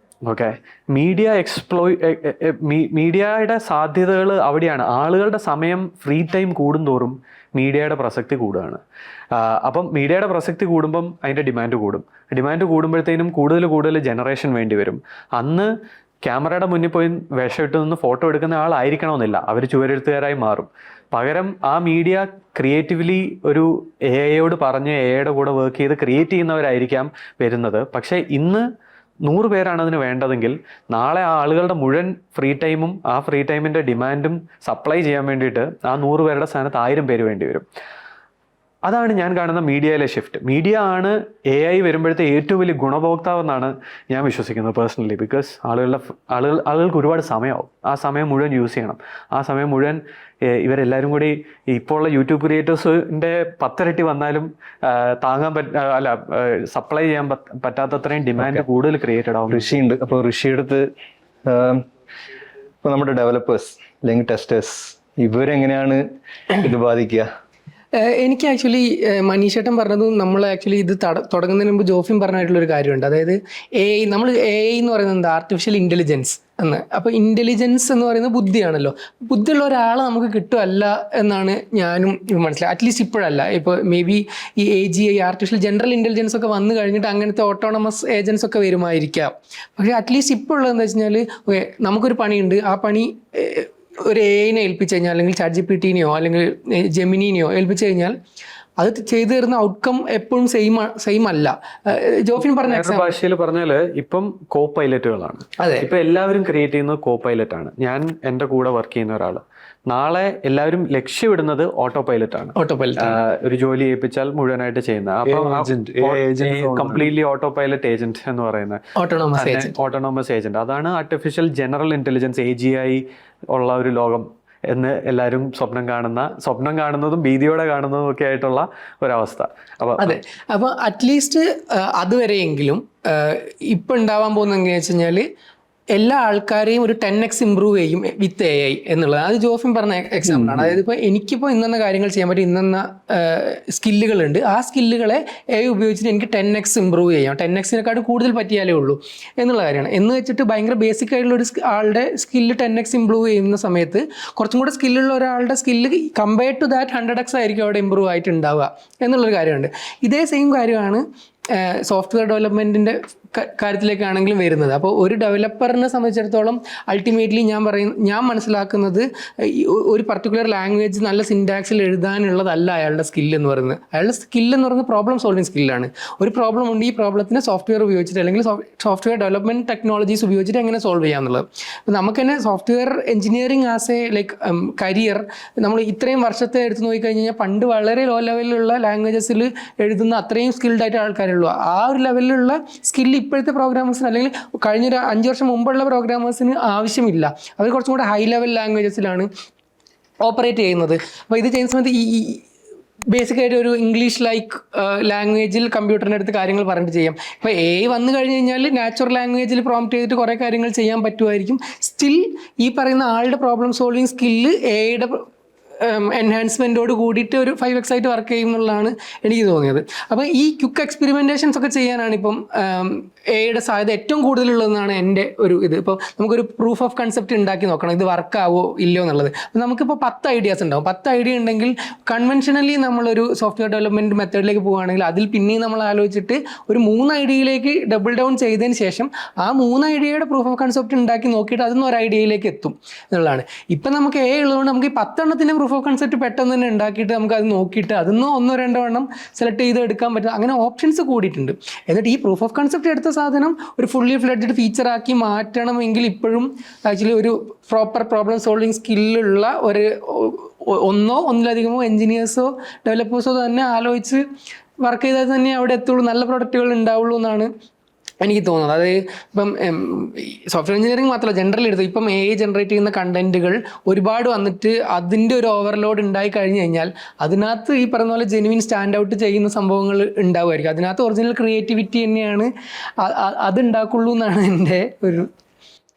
ഓക്കെ, മീഡിയയുടെ സാധ്യതകൾ അവിടെയാണ്. ആളുകളുടെ സമയം ഫ്രീ ടൈം കൂടുന്തോറും മീഡിയയുടെ പ്രസക്തി കൂടുകയാണ്. അപ്പം മീഡിയയുടെ പ്രസക്തി കൂടുമ്പം അതിൻ്റെ ഡിമാൻഡ് കൂടും. ഡിമാൻഡ് കൂടുമ്പോഴത്തേനും കൂടുതൽ ജനറേഷൻ വേണ്ടി വരും. അന്ന് ക്യാമറയുടെ മുന്നിൽ പോയി വേഷമിട്ട് നിന്ന് ഫോട്ടോ എടുക്കുന്ന ആളായിരിക്കണമെന്നില്ല, അവർ ചുവരെഴുത്തുകാരായി മാറും. പകരം ആ മീഡിയ ക്രിയേറ്റീവ്ലി ഒരു AI പറഞ്ഞ് AIയുടെ കൂടെ വർക്ക് ചെയ്ത് ക്രിയേറ്റ് ചെയ്യുന്നവരായിരിക്കാം വരുന്നത്. പക്ഷേ ഇന്ന് 100 പേരാണ് അതിന് വേണ്ടതെങ്കിൽ നാളെ ആ ആളുകളുടെ മുഴുവൻ ഫ്രീ ടൈമും ആ ഫ്രീ ടൈമിൻ്റെ ഡിമാൻഡും സപ്ലൈ ചെയ്യാൻ വേണ്ടിയിട്ട് ആ 100 പേരുടെ സ്ഥാനത്ത് 1000 പേര് വേണ്ടി വരും. അതാണ് ഞാൻ കാണുന്ന മീഡിയയിലെ ഷിഫ്റ്റ്. മീഡിയ ആണ് AI വരുമ്പോഴത്തെ ഏറ്റവും വലിയ ഗുണഭോക്താവെന്നാണ് ഞാൻ വിശ്വസിക്കുന്നത് പേഴ്സണലി. ബിക്കോസ് ആളുകൾക്ക് ഒരുപാട് സമയമാവും. ആ സമയം മുഴുവൻ യൂസ് ചെയ്യണം. ആ സമയം മുഴുവൻ ഇവരെല്ലാവരും കൂടി ഇപ്പോൾ ഉള്ള യൂട്യൂബ് ക്രിയേറ്റേഴ്സിൻ്റെ 10 ഇരട്ടി വന്നാലും താങ്ങാൻ സപ്ലൈ ചെയ്യാൻ പറ്റാത്തത്രയും ഡിമാൻഡ് കൂടുതൽ ക്രിയേറ്റഡ് ആവും. ഋഷി ഉണ്ട്. അപ്പോൾ ഋഷിയെടുത്ത് ഇപ്പോൾ നമ്മുടെ ഡെവലപ്പേഴ്സ് അല്ലെങ്കിൽ ടെസ്റ്റേഴ്സ് ഇവരെങ്ങനെയാണ് ഇത് ബാധിക്കുക? എനിക്ക് ആക്ച്വലി മനീഷേട്ടൻ പറഞ്ഞതും നമ്മൾ ആക്ച്വലി ഇത് തുടങ്ങുന്നതിന് മുമ്പ് ജോഫിൻ പറഞ്ഞിട്ടുള്ളൊരു കാര്യമുണ്ട്. അതായത് AI എന്ന് പറയുന്നത് എന്താ, ആർട്ടിഫിഷ്യൽ ഇൻ്റലിജൻസ് എന്ന്. അപ്പോൾ ഇൻ്റലിജൻസ് എന്ന് പറയുന്നത് ബുദ്ധിയാണല്ലോ. ബുദ്ധിയുള്ള ഒരാളെ നമുക്ക് കിട്ടുമല്ല എന്നാണ് ഞാനും മനസ്സിലായത്. അറ്റ്ലീസ്റ്റ് ഇപ്പോഴല്ല. ഇപ്പോൾ മേ ബി ഈ AGI ആർട്ടിഫിഷ്യൽ ജനറൽ ഇൻ്റലിജൻസ് ഒക്കെ വന്നു കഴിഞ്ഞിട്ട് അങ്ങനത്തെ ഓട്ടോണമസ് ഏജൻസ് ഒക്കെ വരുമായിരിക്കാം. പക്ഷേ അറ്റ്ലീസ്റ്റ് ഇപ്പോൾ ഉള്ളതെന്ന് വെച്ച് കഴിഞ്ഞാൽ നമുക്കൊരു പണിയുണ്ട്, ആ പണി ഒരു AI-നെ ഏൽപ്പിച്ചു കഴിഞ്ഞാൽ, അല്ലെങ്കിൽ ChatGPT-നെയോ അല്ലെങ്കിൽ ജെമിനിനെയോ ഏൽപ്പിച്ചു കഴിഞ്ഞാൽ അത് ചെയ്തു തരുന്ന ഔട്ട്കം എപ്പോഴും സെയിം അല്ല. ജോഫിൻ പറഞ്ഞ ഭാഷയിൽ പറഞ്ഞാൽ ഇപ്പം കോ പൈലറ്റുകളാണ്. അതെ, ഇപ്പൊ എല്ലാവരും ക്രിയേറ്റ് ചെയ്യുന്നത് കോ പൈലറ്റ് ആണ്. ഞാൻ എൻ്റെ കൂടെ വർക്ക് ചെയ്യുന്ന ഒരാൾ, നാളെ എല്ലാവരും ലക്ഷ്യമിടുന്നത് ഓട്ടോ പൈലറ്റ് ആണ്. ഒരു ജോലി ഏൽപ്പിച്ചാൽ മുഴുവനായിട്ട് ചെയ്യുന്ന, അപ്പൊ കംപ്ലീറ്റ്ലി ഓട്ടോ പൈലറ്റ് ഏജന്റ് എന്ന് പറയുന്നത് ഓട്ടോണോമസ് ഏജന്റ്. അതാണ് ആർട്ടിഫിഷ്യൽ ജനറൽ ഇന്റലിജൻസ് AGI ഉള്ള ഒരു ലോകം എന്ന് എല്ലാവരും സ്വപ്നം കാണുന്നതും ഭീതിയോടെ കാണുന്നതും ഒക്കെ ആയിട്ടുള്ള ഒരവസ്ഥ. അതെ. അപ്പോൾ അറ്റ്ലീസ്റ്റ് അതുവരെയെങ്കിലും ഇപ്പം ഉണ്ടാവാൻ പോകുന്നത് എങ്ങനെയാ വെച്ച് കഴിഞ്ഞാൽ എല്ലാ ആൾക്കാരെയും ഒരു 10x ഇമ്പ്രൂവ് ചെയ്യും വിത്ത് AI എന്നുള്ളത്. അത് ജോഫിൻ പറഞ്ഞ എക്സാമ്പിളാണ്. അതായത് ഇപ്പോൾ എനിക്കിപ്പോൾ ഇന്നെന്ന കാര്യങ്ങൾ ചെയ്യാൻ പറ്റും, ഇന്നെന്ന സ്കില്ലുകളുണ്ട്. ആ സ്കില്ലുകളെ AI ഉപയോഗിച്ചിട്ട് എനിക്ക് 10x ഇമ്പ്രൂവ് ചെയ്യാം, 10x-നെക്കാട്ടും കൂടുതൽ പറ്റിയാലേ ഉള്ളൂ എന്നുള്ള കാര്യമാണ്. എന്ന് വെച്ചിട്ട് ഭയങ്കര ബേസിക് ആയിട്ടുള്ള ഒരു ആളുടെ സ്കില്ല് 10x ഇമ്പ്രൂവ് ചെയ്യുന്ന സമയത്ത് കുറച്ചും കൂടെ സ്കില്ലുള്ള ഒരാളുടെ skill compared to that 100x ആയിരിക്കും അവിടെ ഇമ്പ്രൂവ് ആയിട്ട് ഉണ്ടാവുക എന്നുള്ളൊരു കാര്യമുണ്ട്. ഇതേ സെയിം കാര്യമാണ് സോഫ്റ്റ്വെയർ ഡെവലപ്മെൻറ്റിൻ്റെ കാര്യത്തിലേക്കാണെങ്കിലും വരുന്നത്. അപ്പോൾ ഒരു ഡെവലപ്പറിനെ സംബന്ധിച്ചിടത്തോളം അൾട്ടിമേറ്റ്ലി ഞാൻ മനസ്സിലാക്കുന്നത് ഒരു പർട്ടിക്കുലർ ലാംഗ്വേജ് നല്ല സിൻറ്റാക്സിൽ എഴുതാനുള്ളതല്ല അയാളുടെ സ്കില്ല് എന്ന് പറയുന്നത്. അയാളുടെ സ്കില്ല് എന്ന് പറയുന്നത് പ്രോബ്ലം സോൾവിങ് സ്കില്ലാണ്. ഒരു പ്രോബ്ലം ഉണ്ട്, ഈ പ്രോബ്ലത്തിന് സോഫ്റ്റ്വെയർ ഉപയോഗിച്ചിട്ട് അല്ലെങ്കിൽ സോഫ്റ്റ്വെയർ ഡെവലപ്മെൻറ്റ് ടെക്നോളജീസ് ഉപയോഗിച്ചിട്ട് എങ്ങനെ സോൾവ് ചെയ്യാമെന്നുള്ളത്. അപ്പോൾ നമുക്ക് തന്നെ software engineering as A career നമ്മൾ ഇത്രയും വർഷത്തെ എടുത്ത് നോക്കിക്കഴിഞ്ഞാൽ പണ്ട് വളരെ ലോ ലെവലിലുള്ള ലാംഗ്വേജസിൽ എഴുതുന്ന അത്രയും സ്കിൽഡായിട്ട് ആൾക്കാരുള്ളൂ. ആ ഒരു ലെവലിലുള്ള സ്കില്ല് ഇപ്പോഴത്തെ പ്രോഗ്രാമേഴ്സിന് അല്ലെങ്കിൽ കഴിഞ്ഞൊരു 5 വർഷം മുമ്പുള്ള പ്രോഗ്രാമേഴ്സിന് ആവശ്യമില്ല. അവർ കുറച്ചും കൂടെ ഹൈ ലെവൽ ലാംഗ്വേജസിലാണ് ഓപ്പറേറ്റ് ചെയ്യുന്നത്. അപ്പോൾ ഇത് ചെയ്യുന്ന സമയത്ത് ഈ ബേസിക്കായിട്ട് ഒരു ഇംഗ്ലീഷ് ലൈക്ക് ലാംഗ്വേജിൽ കമ്പ്യൂട്ടറിൻ്റെ അടുത്ത് കാര്യങ്ങൾ പറഞ്ഞിട്ട് ചെയ്യാം. ഇപ്പോൾ AI വന്നു കഴിഞ്ഞ് കഴിഞ്ഞാൽ നാച്ചുറൽ ലാംഗ്വേജിൽ പ്രോംപ്റ്റ് ചെയ്തിട്ട് കുറേ കാര്യങ്ങൾ ചെയ്യാൻ പറ്റുമായിരിക്കും. സ്റ്റിൽ ഈ പറയുന്ന ആളുടെ പ്രോബ്ലം സോൾവിങ് സ്കില്ല് AI-യുടെ എൻഹാൻസ്മെൻറ്റോട് കൂടിയിട്ട് ഒരു 5x ആയിട്ട് വർക്ക് ചെയ്യും എന്നുള്ളതാണ് എനിക്ക് തോന്നിയത്. അപ്പോൾ ഈ ക്വിക്ക് എക്സ്പെരിമെൻറ്റേഷൻസ് ഒക്കെ ചെയ്യാനാണ് ഇപ്പം AI-യുടെ സാധ്യത ഏറ്റവും കൂടുതലുള്ളതെന്നാണ് എൻ്റെ ഒരു ഇത്. ഇപ്പോൾ നമുക്കൊരു പ്രൂഫ് ഓഫ് കൺസെപ്റ്റ് ഉണ്ടാക്കി നോക്കണം, ഇത് വർക്കാവോ ഇല്ലയോ എന്നുള്ളത്. നമുക്കിപ്പോൾ 10 ഐഡിയാസ് ഉണ്ടാവും. 10 ഐഡിയ ഉണ്ടെങ്കിൽ കൺവെൻഷനലി നമ്മളൊരു സോഫ്റ്റ്വെയർ ഡെവലപ്മെൻറ്റ് മെത്തേഡിലേക്ക് പോവുകയാണെങ്കിൽ അതിൽ പിന്നെയും നമ്മൾ ആലോചിച്ചിട്ട് ഒരു 3 ഐഡിയയിലേക്ക് ഡബിൾ ഡൗൺ ചെയ്തതിന് ശേഷം ആ 3 ഐഡിയയുടെ പ്രൂഫ് ഓഫ് കൺസെപ്റ്റ് ഉണ്ടാക്കി നോക്കിയിട്ട് അതിന്ന് ഒരു ഐഡിയയിലേക്ക് എത്തും എന്നുള്ളതാണ്. ഇപ്പം നമുക്ക് AI ഉള്ളതുകൊണ്ട് നമുക്ക് ഈ 10 എണ്ണത്തിൻ്റെ പ്രൂഫ് ഓഫ് കൺസെപ്റ്റ് പെട്ടെന്ന് തന്നെ ഉണ്ടാക്കിയിട്ട് നമുക്ക് അത് നോക്കിയിട്ട് അതിന്ന് 1-2 എണ്ണം സെലക്ട് ചെയ്ത് എടുക്കാൻ പറ്റും. അങ്ങനെ ഓപ്ഷൻസ് കൂടിയിട്ടുണ്ട്. എന്നിട്ട് ഈ പ്രൂഫ് ഓഫ് കൺസെപ്റ്റ് എടുത്ത സാധനം ഒരു ഫുള്ളി ഫ്ലെഡ്ജഡ് ഫീച്ചറാക്കി മാറ്റണമെങ്കിൽ ഇപ്പോഴും ആക്ച്വലി ഒരു പ്രോപ്പർ പ്രോബ്ലം സോൾവിങ് സ്കില്ലുള്ള ഒന്നിലധികമോ എൻജിനീയേഴ്സോ ഡെവലപ്പേഴ്സോ തന്നെ ആലോചിച്ച് വർക്ക് ചെയ്താൽ തന്നെ അവിടെ എത്തുള്ളൂ, നല്ല പ്രൊഡക്റ്റുകൾ ഉണ്ടാവുള്ളൂ എന്നാണ് എനിക്ക് തോന്നുന്നത്. അതായത് ഇപ്പം സോഫ്റ്റ്വെയർ എഞ്ചിനീയറിംഗ് മാത്രമല്ല, ജനറലി എടുത്ത് ഇപ്പം AI ജനറേറ്റ് ചെയ്യുന്ന കണ്ടന്റുകൾ ഒരുപാട് വന്നിട്ട് അതിൻ്റെ ഒരു ഓവർലോഡ് ഉണ്ടായി കഴിഞ്ഞ് കഴിഞ്ഞാൽ അതിനകത്ത് ഈ പറയുന്ന പോലെ ജെനുവിൻ സ്റ്റാൻഡ് ഔട്ട് ചെയ്യുന്ന സംഭവങ്ങൾ ഉണ്ടാവുമായിരിക്കും. അതിനകത്ത് ഒറിജിനൽ ക്രിയേറ്റിവിറ്റി തന്നെയാണ് അത് ഉണ്ടാക്കുള്ളൂ എന്നാണ് എൻ്റെ ഒരു.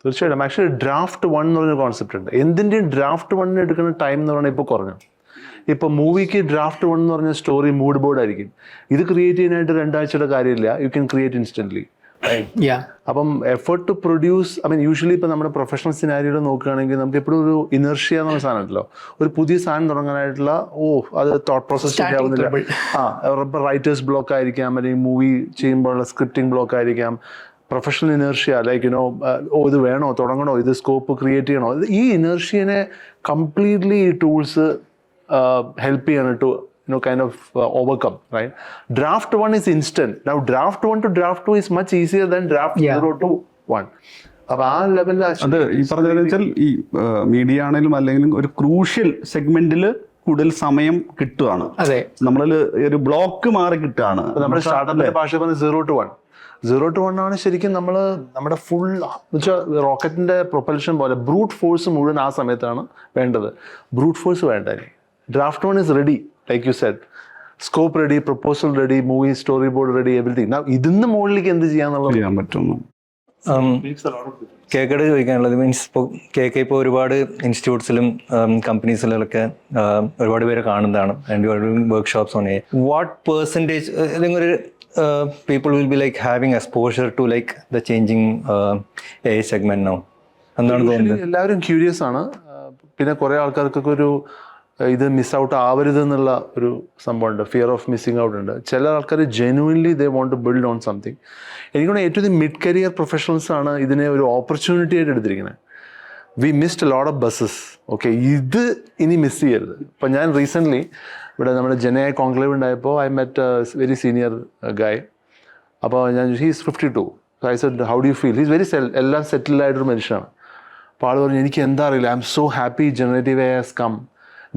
തീർച്ചയായിട്ടും. ആക്ച്വലി ഡ്രാഫ്റ്റ് 1 എന്ന് പറഞ്ഞ കോൺസെപ്റ്റ് ഉണ്ട്. എന്തിൻ്റെയും ഡ്രാഫ്റ്റ് 1 എടുക്കുന്ന ടൈം എന്ന് പറഞ്ഞാൽ ഇപ്പോൾ കുറഞ്ഞു. ഇപ്പോൾ മൂവിക്ക് ഡ്രാഫ്റ്റ് 1 എന്ന് പറഞ്ഞ സ്റ്റോറി മൂഡ് ബോർഡ് ആയിരിക്കും. ഇത് ക്രിയേറ്റ് ചെയ്യാനായിട്ട് 2 ആഴ്ചയുടെ കാര്യമില്ല, യു ക്യാൻ ക്രിയേറ്റ് ഇൻസ്റ്റൻ്റ്ലി. അപ്പം എഫേർട്ട് ടു പ്രൊഡ്യൂസ്, യൂഷ്വലി ഇപ്പോൾ നമ്മുടെ പ്രൊഫഷണൽ സിനാരിയോയിൽ നോക്കുകയാണെങ്കിൽ നമുക്ക് എപ്പോഴും ഒരു ഇനർഷ്യ എന്നുള്ള സാധനം ഉണ്ടല്ലോ. ഒരു പുതിയ സാധനം തുടങ്ങാനായിട്ടുള്ള അത് തോട്ട് പ്രോസസ് ശരിയാവുന്നില്ല. റൈറ്റേഴ്സ് ബ്ലോക്ക് ആയിരിക്കാം, അല്ലെങ്കിൽ മൂവി ചെയ്യുമ്പോഴുള്ള സ്ക്രിപ്റ്റിംഗ് ബ്ലോക്ക് ആയിരിക്കാം, പ്രൊഫഷണൽ ഇനർഷ്യ ലൈക്ക് ഇത് വേണോ, തുടങ്ങണോ, ഇത് സ്കോപ്പ് ക്രിയേറ്റ് ചെയ്യണോ. ഈ ഇനർഷ്യനെ കംപ്ലീറ്റ്ലി ഈ tools help you to kind of overcome, right? Draft 1 is instant. Now draft 1 to draft 2 is much easier than draft 0 to 1. അപ്പോൾ ആ ലെവലിൽ അത് ഈ പറഞ്ഞതെന്ന് വെച്ചാൽ ഈ മീഡിയ ആണെങ്കിലും അല്ലെങ്കിൽ ഒരു ക്രൂഷ്യൽ സെഗ്മെന്റിൽ കൂടുതൽ സമയം കിട്ടുകയാണ്. അതെ, നമ്മളിൽ ഒരു ബ്ലോക്ക് മാറി കിട്ടുകയാണ്. നമ്മുടെ സ്റ്റാർട്ടപ്പിന്റെ ഭാഷ പറഞ്ഞ 0 to 1. 0 to 1 ആണ് ശരിക്കും നമ്മുടെ ഫുൾ റോക്കറ്റിന്റെ പ്രൊപ്പൽഷൻ പോലെ ബ്രൂട്ട് ഫോഴ്സ് മുഴുവൻ ആ സമയത്താണ് വേണ്ടത്. ബ്രൂട്ട് ഫോഴ്സ് വേണ്ട. Draft 1 is ready, like you said. Scope ready, proposal ready, movie storyboard ready, everything. Now, ഇതിന്ന് മുകളിലേക്ക് എന്ത് ചെയ്യാൻ പറ്റും? കേക്കയുടെ ചോദിക്കാനുള്ളത് മീൻസ് ഇപ്പോൾ കേക്ക് ഇപ്പോൾ ഒരുപാട് ഇൻസ്റ്റിറ്റ്യൂട്ട്സിലും കമ്പനീസിലൊക്കെ ഒരുപാട് പേര് കാണുന്നതാണ്. And you are doing workshops on AI. What percentage അല്ലെങ്കിൽ ഒരു people will be like having exposure to like the changing AI segment now? എന്നാണ് തോന്നുന്നത്. എല്ലാവരും ക്യൂരിയസ് ആണ്. പിന്നെ കുറെ ആൾക്കാർക്കൊക്കെ ഒരു ഇത് മിസ് ഔട്ട് ആവരുത് എന്നുള്ള ഒരു സംഭവമുണ്ട്, ഫിയർ ഓഫ് മിസ്സിങ് ഔട്ട് ഉണ്ട്. ചില ആൾക്കാർ genuinely they want to build on something. എനിക്കൊന്ന് ഏറ്റവും മിഡ് കരിയർ പ്രൊഫഷണൽസ് ആണ് ഇതിനെ ഒരു ഓപ്പർച്യൂണിറ്റി ആയിട്ട് എടുത്തിരിക്കുന്നത്. We missed a lot of buses. Okay, ഇത് ഇനി മിസ് ചെയ്യരുത്. ഇപ്പം ഞാൻ റീസെൻ്റ്ലി ഇവിടെ നമ്മുടെ ജനയായി കോൺക്ലേവ് ഉണ്ടായപ്പോൾ I met very senior guy. അപ്പോൾ ഞാൻ he's 52. I said how do you feel? He's very എല്ലാം സെറ്റിൽഡ് ആയിട്ടൊരു മനുഷ്യനാണ്. അപ്പോൾ ആൾ പറഞ്ഞു എനിക്ക് എന്താ അറിയില്ല, I am so happy generative AI has come.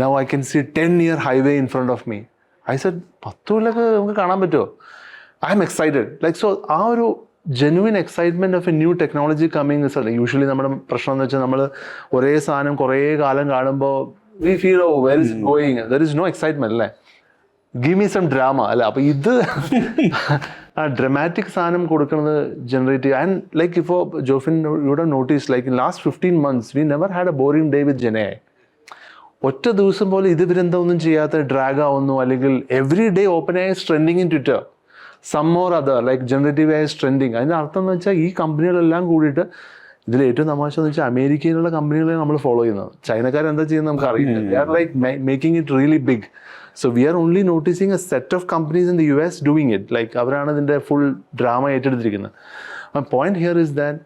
Now I can see 10-year highway in front of me. I said 10 കൊല്ലമൊക്കെ നമുക്ക് കാണാൻ പറ്റുമോ? I M excited. Like so ആ ഒരു genuine excitement of A new technology coming is usually നമ്മുടെ പ്രശ്നം എന്ന് വെച്ചാൽ നമ്മൾ ഒരേ സാധനം കുറേ കാലം കാണുമ്പോൾ we feel oh where is going, there is no excitement അല്ലേ, ഗിവ് മീ സം ഡ്രാമ അല്ല. അപ്പോൾ ഇത് ആ ഡ്രമാറ്റിക് സാധനം കൊടുക്കുന്നത് ജനറേറ്റീവ്. ആൻഡ് ലൈക്ക് ഇപ്പോൾ Jofin you would notice like in last 15 months we never had a boring day with ജനയായി. ഒറ്റ ദിവസം പോലെ ഇത് ഇവരെന്തൊന്നും ചെയ്യാത്ത ഡ്രാഗ് ആവുന്നു, അല്ലെങ്കിൽ എവറി ഡേ ഓപ്പൺ ആയി trending in Twitter some more other like generative ആയി ട്രെൻഡിങ്. അതിൻ്റെ അർത്ഥം എന്ന് വെച്ചാൽ ഈ കമ്പനികളെല്ലാം കൂടിയിട്ട് ഇതിൽ ഏറ്റവും തമാശ എന്ന് വെച്ചാൽ അമേരിക്കയിലുള്ള കമ്പനികളെ നമ്മൾ ഫോളോ ചെയ്യുന്നത്. ചൈനക്കാരെന്താ ചെയ്യുന്നത് നമുക്ക് അറിയില്ല. They are like making it really big. So we are only noticing a set of companies in the US doing it. Like അവരാണ് ഇതിൻ്റെ ഫുൾ ഡ്രാമ ഏറ്റെടുത്തിരിക്കുന്നത്. My point here is that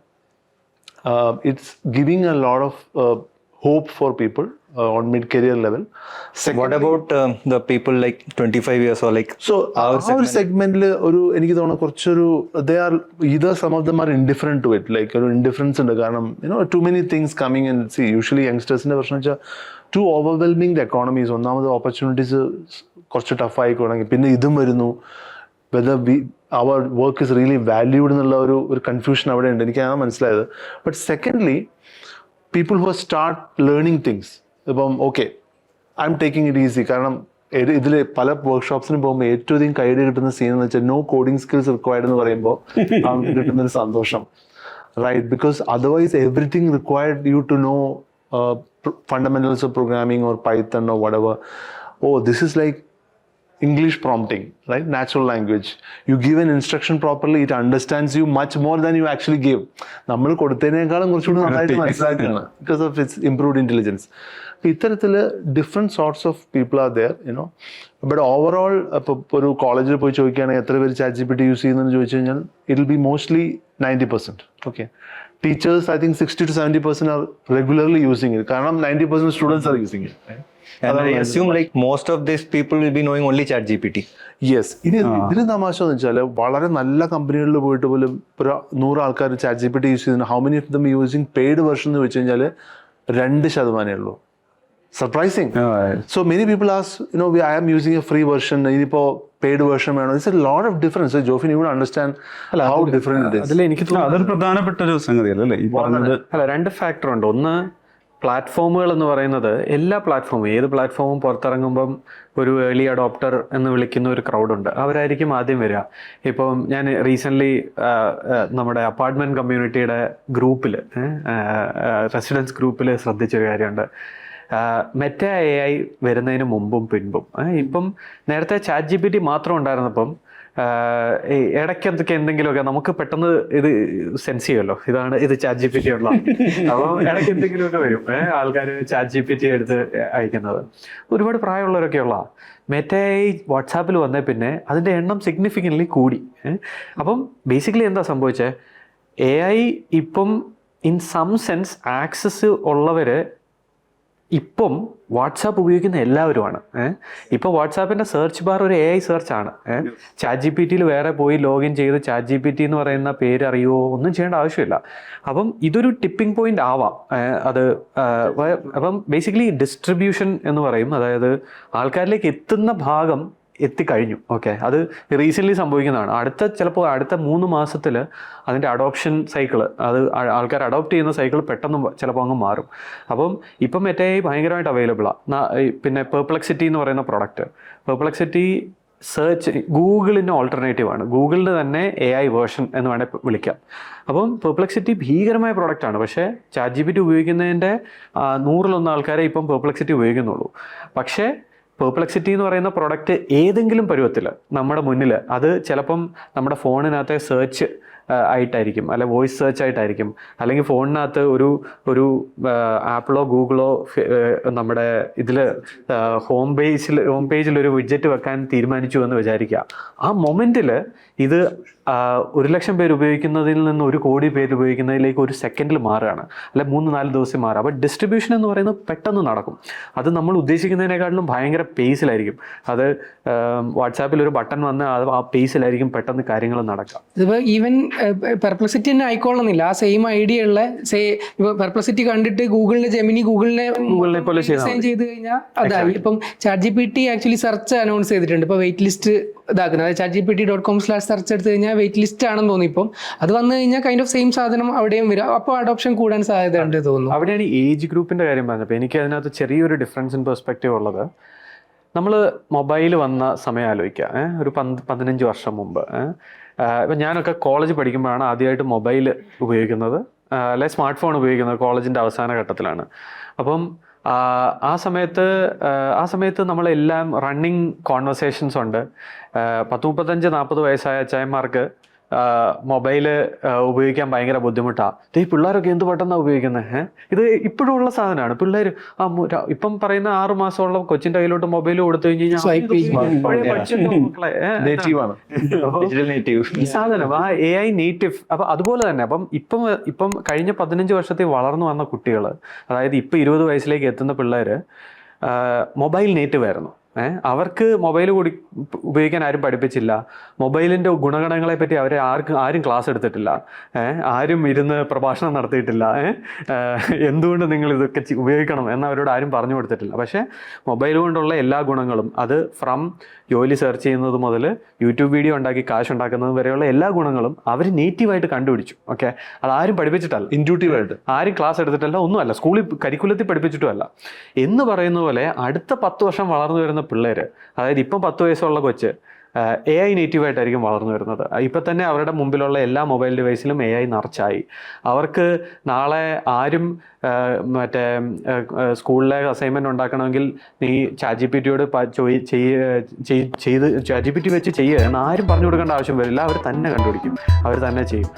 it's giving a lot of hope for people on mid-career level. What about the people like 25 years or like so our segment ഒരു എനിക്ക് തോന്നുന്നു കുറച്ചൊരു they are either some of them are indifferent to it, like ഒരു indifference ഉണ്ട്. കാരണം too many things coming and see usually youngstersന്റെ പ്രശ്നം വെച്ചാൽ too overwhelming the economies. ഒന്നാമത് ഓപ്പർച്യൂണിറ്റീസ് കുറച്ച് ടഫ് ആയിക്കോണെങ്കിൽ പിന്നെ ഇതും വരുന്നു, whether our work is really valued എന്നുള്ള ഒരു കൺഫ്യൂഷൻ അവിടെ ഉണ്ട്. എനിക്കതാണ് മനസ്സിലായത്. But secondly people who start learning things. ഇപ്പം okay I am taking it easy. കാരണം ഇതിൽ പല വർക്ക്ഷോപ്സിന് പോകുമ്പോൾ ഏറ്റവും അധികം കൈഡ് കിട്ടുന്ന സീൻ എന്ന് വെച്ചാൽ നോ കോഡിംഗ് സ്കിൽസ് റിക്വയർഡ് എന്ന് പറയുമ്പോൾ അവർക്ക് കിട്ടുന്നൊരു സന്തോഷം, right? Because otherwise everything required you to know fundamentals of programming or Python or whatever. Oh, this is like English prompting, right? Natural language. You give an instruction properly, it understands you much more than you actually give. നമ്മൾ കൊടുത്തതിനേക്കാളും കുറച്ചുകൂടി നന്നായിട്ട് മനസ്സിലാക്കുകയാണ് because of its improved intelligence. അപ്പോൾ ഇത്തരത്തിൽ different sorts of people are there but overall ഇപ്പോൾ ഒരു കോളേജിൽ പോയി ചോദിക്കുകയാണെങ്കിൽ എത്ര പേര് ChatGPT യൂസ് ചെയ്യുന്നതെന്ന് ചോദിച്ചു കഴിഞ്ഞാൽ it will be mostly 90%. Okay, teachers I think 60 to 70% are regularly using it. കാരണം 90% students are using it. And I assume like most of these people will be knowing only ChatGPT. Yes. ഇനി ഇതിന് തമാശ എന്ന് വെച്ചാൽ വളരെ നല്ല കമ്പനികളിൽ പോയിട്ട് പോലും ഒരു 100 ആൾക്കാർ ChatGPT യൂസ് ചെയ്യുന്നു. How many of them using paid version എന്ന് വെച്ച് കഴിഞ്ഞാൽ 2% ഉള്ളൂ. Surprising. So many people as I am using a free version, ഇനിയിപ്പോൾ പെയ്ഡ് വേർഷൻ വേണം. It's a lot of difference. Jofin you understand how different. അതിൽ എനിക്ക് അതൊരു പ്രധാനപ്പെട്ട ഒരു സംഗതിയല്ലേ ഈ പറഞ്ഞത്. അല്ല, 2 ഫാക്ടർ ഉണ്ട്. ഒന്ന്, പ്ലാറ്റ്ഫോമുകൾ എന്ന് പറയുന്നത് എല്ലാ പ്ലാറ്റ്ഫോമും ഏത് പ്ലാറ്റ്ഫോമും പുറത്തിറങ്ങുമ്പം ഒരു ഏർലി അഡോപ്റ്റർ എന്ന് വിളിക്കുന്ന ഒരു ക്രൗഡുണ്ട്. അവരായിരിക്കും ആദ്യം വരിക. ഇപ്പം ഞാൻ റീസെൻ്റ്ലി നമ്മുടെ അപ്പാർട്ട്മെൻറ്റ് കമ്മ്യൂണിറ്റിയുടെ ഗ്രൂപ്പിൽ റെസിഡൻസ് ഗ്രൂപ്പിൽ ശ്രദ്ധിച്ചൊരു കാര്യമുണ്ട്. മെറ്റ AI വരുന്നതിന് മുമ്പും പിൻപും ഇപ്പം നേരത്തെ ChatGPT മാത്രം ഉണ്ടായിരുന്നപ്പം ഇടയ്ക്ക് എന്തെങ്കിലുമൊക്കെ നമുക്ക് പെട്ടെന്ന് ഇത് സെൻസ് ചെയ്യുമല്ലോ, ഇത് ChatGPT ഉള്ള. അപ്പോൾ ഇടയ്ക്ക് എന്തെങ്കിലുമൊക്കെ വരും ആൾക്കാർ ChatGPT എടുത്ത് അയക്കുന്നത്. ഒരുപാട് പ്രായമുള്ളവരൊക്കെയുള്ള മെറ്റ AI വാട്സാപ്പിൽ വന്നേ പിന്നെ അതിൻ്റെ എണ്ണം സിഗ്നിഫിക്കൻ്റ്ലി കൂടി. അപ്പം ബേസിക്കലി എന്താ സംഭവിച്ചത്? AI ഇപ്പം ഇൻ സം സെൻസ് ആക്സസ് ഉള്ളവർ ഇപ്പം വാട്സാപ്പ് ഉപയോഗിക്കുന്ന എല്ലാവരുമാണ്. ഇപ്പോൾ വാട്സാപ്പിൻ്റെ സെർച്ച് ബാർ ഒരു AI സെർച്ചാണ്. ChatGPTയിൽ വേറെ പോയി ലോഗിൻ ചെയ്ത് ChatGPT എന്ന് പറയുന്ന പേര് അറിയുമോ ഒന്നും ചെയ്യേണ്ട ആവശ്യമില്ല. അപ്പം ഇതൊരു ടിപ്പിംഗ് പോയിന്റ് ആവാം അത്. അപ്പം ബേസിക്കലി ഡിസ്ട്രിബ്യൂഷൻ എന്ന് പറയും, അതായത് ആൾക്കാരിലേക്ക് എത്തുന്ന ഭാഗം എത്തിക്കഴിഞ്ഞു. ഓക്കെ, അത് റീസെൻ്റ്ലി സംഭവിക്കുന്നതാണ്. ചിലപ്പോൾ അടുത്ത 3 മാസത്തിൽ അതിൻ്റെ അഡോപ്ഷൻ സൈക്കിൾ, അത് ആൾക്കാർ അഡോപ്റ്റ് ചെയ്യുന്ന സൈക്കിൾ പെട്ടെന്ന് ചിലപ്പോൾ അങ്ങ് മാറും. അപ്പം ഇപ്പം മെറ്റ AI ഭയങ്കരമായിട്ട് അവൈലബിളാണ്. പിന്നെ പെർപ്ലക്സിറ്റി എന്ന് പറയുന്ന പ്രൊഡക്റ്റ്, പെർപ്ലക്സിറ്റി സെർച്ച് ഗൂഗിളിൻ്റെ ഓൾട്ടർനേറ്റീവാണ്. ഗൂഗിളിൻ്റെ തന്നെ AI വേർഷൻ എന്ന് വേണേൽ വിളിക്കാം. അപ്പം പെർപ്ലക്സിറ്റി ഭീകരമായ പ്രൊഡക്റ്റാണ്. പക്ഷേ ChatGPT ഉപയോഗിക്കുന്നതിൻ്റെ 100-1 ആൾക്കാരെ ഇപ്പം പെർപ്ലക്സിറ്റി ഉപയോഗിക്കുന്നുള്ളൂ. പക്ഷേ പെർപ്ലക്സിറ്റി എന്ന് പറയുന്ന പ്രൊഡക്റ്റ് ഏതെങ്കിലും പരുവത്തിൽ നമ്മുടെ മുന്നിൽ, അത് ചിലപ്പം നമ്മുടെ ഫോണിനകത്തെ സെർച്ച് ആയിട്ടായിരിക്കും, അല്ലെ വോയിസ് സെർച്ച് ആയിട്ടായിരിക്കും, അല്ലെങ്കിൽ ഫോണിനകത്ത് ഒരു ആപ്പിളോ ഗൂഗിളോ നമ്മുടെ ഇതിൽ ഹോം പേജിൽ ഒരു വിഡ്ജറ്റ് വെക്കാൻ തീരുമാനിച്ചു എന്ന് വിചാരിക്കുക. ആ മൊമെൻറ്റിൽ ഇത് 1,00,000 പേര് ഉപയോഗിക്കുന്നതിൽ നിന്ന് 1 കോടി പേര് ഉപയോഗിക്കുന്നതിലേക്ക് ഒരു സെക്കൻഡിൽ മാറുകയാണ്, അല്ലെ 3-4 ദിവസം മാറുക. അപ്പോൾ ഡിസ്ട്രിബ്യൂഷൻ എന്ന് പറയുന്നത് പെട്ടെന്ന് നടക്കും. അത് നമ്മൾ ഉദ്ദേശിക്കുന്നതിനേക്കാളും ഭയങ്കര പേസിലായിരിക്കും. അത് വാട്സാപ്പിൽ ഒരു ബട്ടൺ വന്ന് ആ പേസിലായിരിക്കും പെട്ടെന്ന് കാര്യങ്ങൾ നടക്കുക. ഇതിപ്പോൾ ഈവൻ പെർപ്ലക്സിറ്റി തന്നെ ആയിക്കോളുന്നില്ല, ആ സെയിം ഐഡിയ ഉള്ള ഇപ്പോൾ പെർപ്ലക്സിറ്റി കണ്ടിട്ട് ഗൂഗിളിനെ പോലെ ഡിസൈൻ ചെയ്ത് കഴിഞ്ഞാൽ അതായി. ഇപ്പം ChatGPT ആക്ച്വലി സെർച്ച് അനൗൺസ് ചെയ്തിട്ടുണ്ട്. ഇപ്പോൾ വെയിറ്റ് ലിസ്റ്റ് ഇതാക്കുന്നത്, അതായത് chatgpt.com/search എടുത്ത് കഴിഞ്ഞാൽ വെയിറ്റ് ലിസ്റ്റ് ആണെന്ന് തോന്നി. ഇപ്പം അത് വന്നു കഴിഞ്ഞാൽ കൈൻഡ് ഓഫ് സെയിം സാധനം അവിടെയും വരും. അപ്പോൾ അഡോപ്ഷൻ കൂടാൻ സാധ്യത ഉണ്ട് തോന്നുന്നു. അവിടെയാണ് ഏജ് ഗ്രൂപ്പിൻ്റെ കാര്യം പറഞ്ഞപ്പോൾ എനിക്ക് അതിനകത്ത് ചെറിയൊരു ഡിഫറൻസ് ഇൻ പെർസ്പെക്റ്റീവ് ഉള്ളത്. നമ്മൾ മൊബൈൽ വന്ന സമയം ആലോചിക്കുക, ഒരു 15 വർഷം മുമ്പ്. ഇപ്പം ഞാനൊക്കെ കോളേജ് പഠിക്കുമ്പോഴാണ് ആദ്യമായിട്ട് മൊബൈൽ ഉപയോഗിക്കുന്നത്, അല്ലെ സ്മാർട്ട് ഫോൺ ഉപയോഗിക്കുന്നത് കോളേജിൻ്റെ അവസാന ഘട്ടത്തിലാണ്. അപ്പം ആ സമയത്ത് നമ്മളെല്ലാം റണ്ണിങ് കോൺവെർസേഷൻസ് ഉണ്ട്. 35-40 വയസ്സായ അച്ചായന്മാർക്ക് മൊബൈല് ഉപയോഗിക്കാൻ ഭയങ്കര ബുദ്ധിമുട്ടാണ്. ഈ പിള്ളേരൊക്കെ എന്ത് പെട്ടെന്നാണ് ഉപയോഗിക്കുന്നത്. ഇത് ഇപ്പോഴും ഉള്ള സാധനമാണ്. പിള്ളേർ ഇപ്പം പറയുന്ന 6 മാസമുള്ള കൊച്ചിൻ്റെ കയ്യിലോട്ട് മൊബൈൽ കൊടുത്തു കഴിഞ്ഞ് ഈ സാധനം ആ AI നേറ്റീവ്. അപ്പം അതുപോലെ തന്നെ ഇപ്പം കഴിഞ്ഞ 15 വർഷത്തിൽ വളർന്നു വന്ന കുട്ടികൾ, അതായത് ഇപ്പം 20 വയസ്സിലേക്ക് എത്തുന്ന പിള്ളേർ മൊബൈൽ നേറ്റീവ് ആയിരുന്നു. അവർക്ക് മൊബൈൽ ഉപയോഗിക്കാൻ ആരും പഠിപ്പിച്ചില്ല. മൊബൈലിൻ്റെ ഗുണഗണങ്ങളെ പറ്റി ആരും ക്ലാസ് എടുത്തിട്ടില്ല. ആരും ഇരുന്ന് പ്രഭാഷണം നടത്തിയിട്ടില്ല. എന്തുകൊണ്ട് നിങ്ങൾ ഇതൊക്കെ ഉപയോഗിക്കണം എന്ന് അവരോട് ആരും പറഞ്ഞു കൊടുത്തിട്ടില്ല. പക്ഷേ മൊബൈൽ കൊണ്ടുള്ള എല്ലാ ഗുണങ്ങളും, അത് ഫ്രം ജോലി സെർച്ച് ചെയ്യുന്നത് മുതൽ യൂട്യൂബ് വീഡിയോ ഉണ്ടാക്കി കാശ് ഉണ്ടാക്കുന്നത് വരെയുള്ള എല്ലാ ഗുണങ്ങളും അവർ നേറ്റീവായിട്ട് കണ്ടുപിടിച്ചു. ഓക്കെ, അതാരും പഠിപ്പിച്ചിട്ടല്ല, ഇൻറ്റ്യൂട്ടീവായിട്ട് ആരും ക്ലാസ് എടുത്തിട്ടല്ല, ഒന്നുമല്ല, സ്കൂളിൽ കരിക്കുലത്തിൽ പഠിപ്പിച്ചിട്ടുമല്ല. എന്ന് പറയുന്ന പോലെ അടുത്ത 10 വർഷം വളർന്നു വരുന്ന പിള്ളേർ, അതായത് ഇപ്പം 10 വയസ്സുള്ള കൊച്ച് AI നേറ്റീവായിട്ടായിരിക്കും വളർന്നു വരുന്നത്. ഇപ്പം തന്നെ അവരുടെ മുമ്പിലുള്ള എല്ലാ മൊബൈൽ ഡിവൈസിലും AI നിറച്ചായി. അവർക്ക് നാളെ ആരും മറ്റേ സ്കൂളിലെ അസൈൻമെൻറ്റ് ഉണ്ടാക്കണമെങ്കിൽ നീ ChatGPT-യോട് ChatGPT വെച്ച് ചെയ്യുക എന്ന് ആരും പറഞ്ഞു കൊടുക്കേണ്ട ആവശ്യം വരില്ല. അവർ തന്നെ കണ്ടുപിടിക്കും, അവർ തന്നെ ചെയ്യും.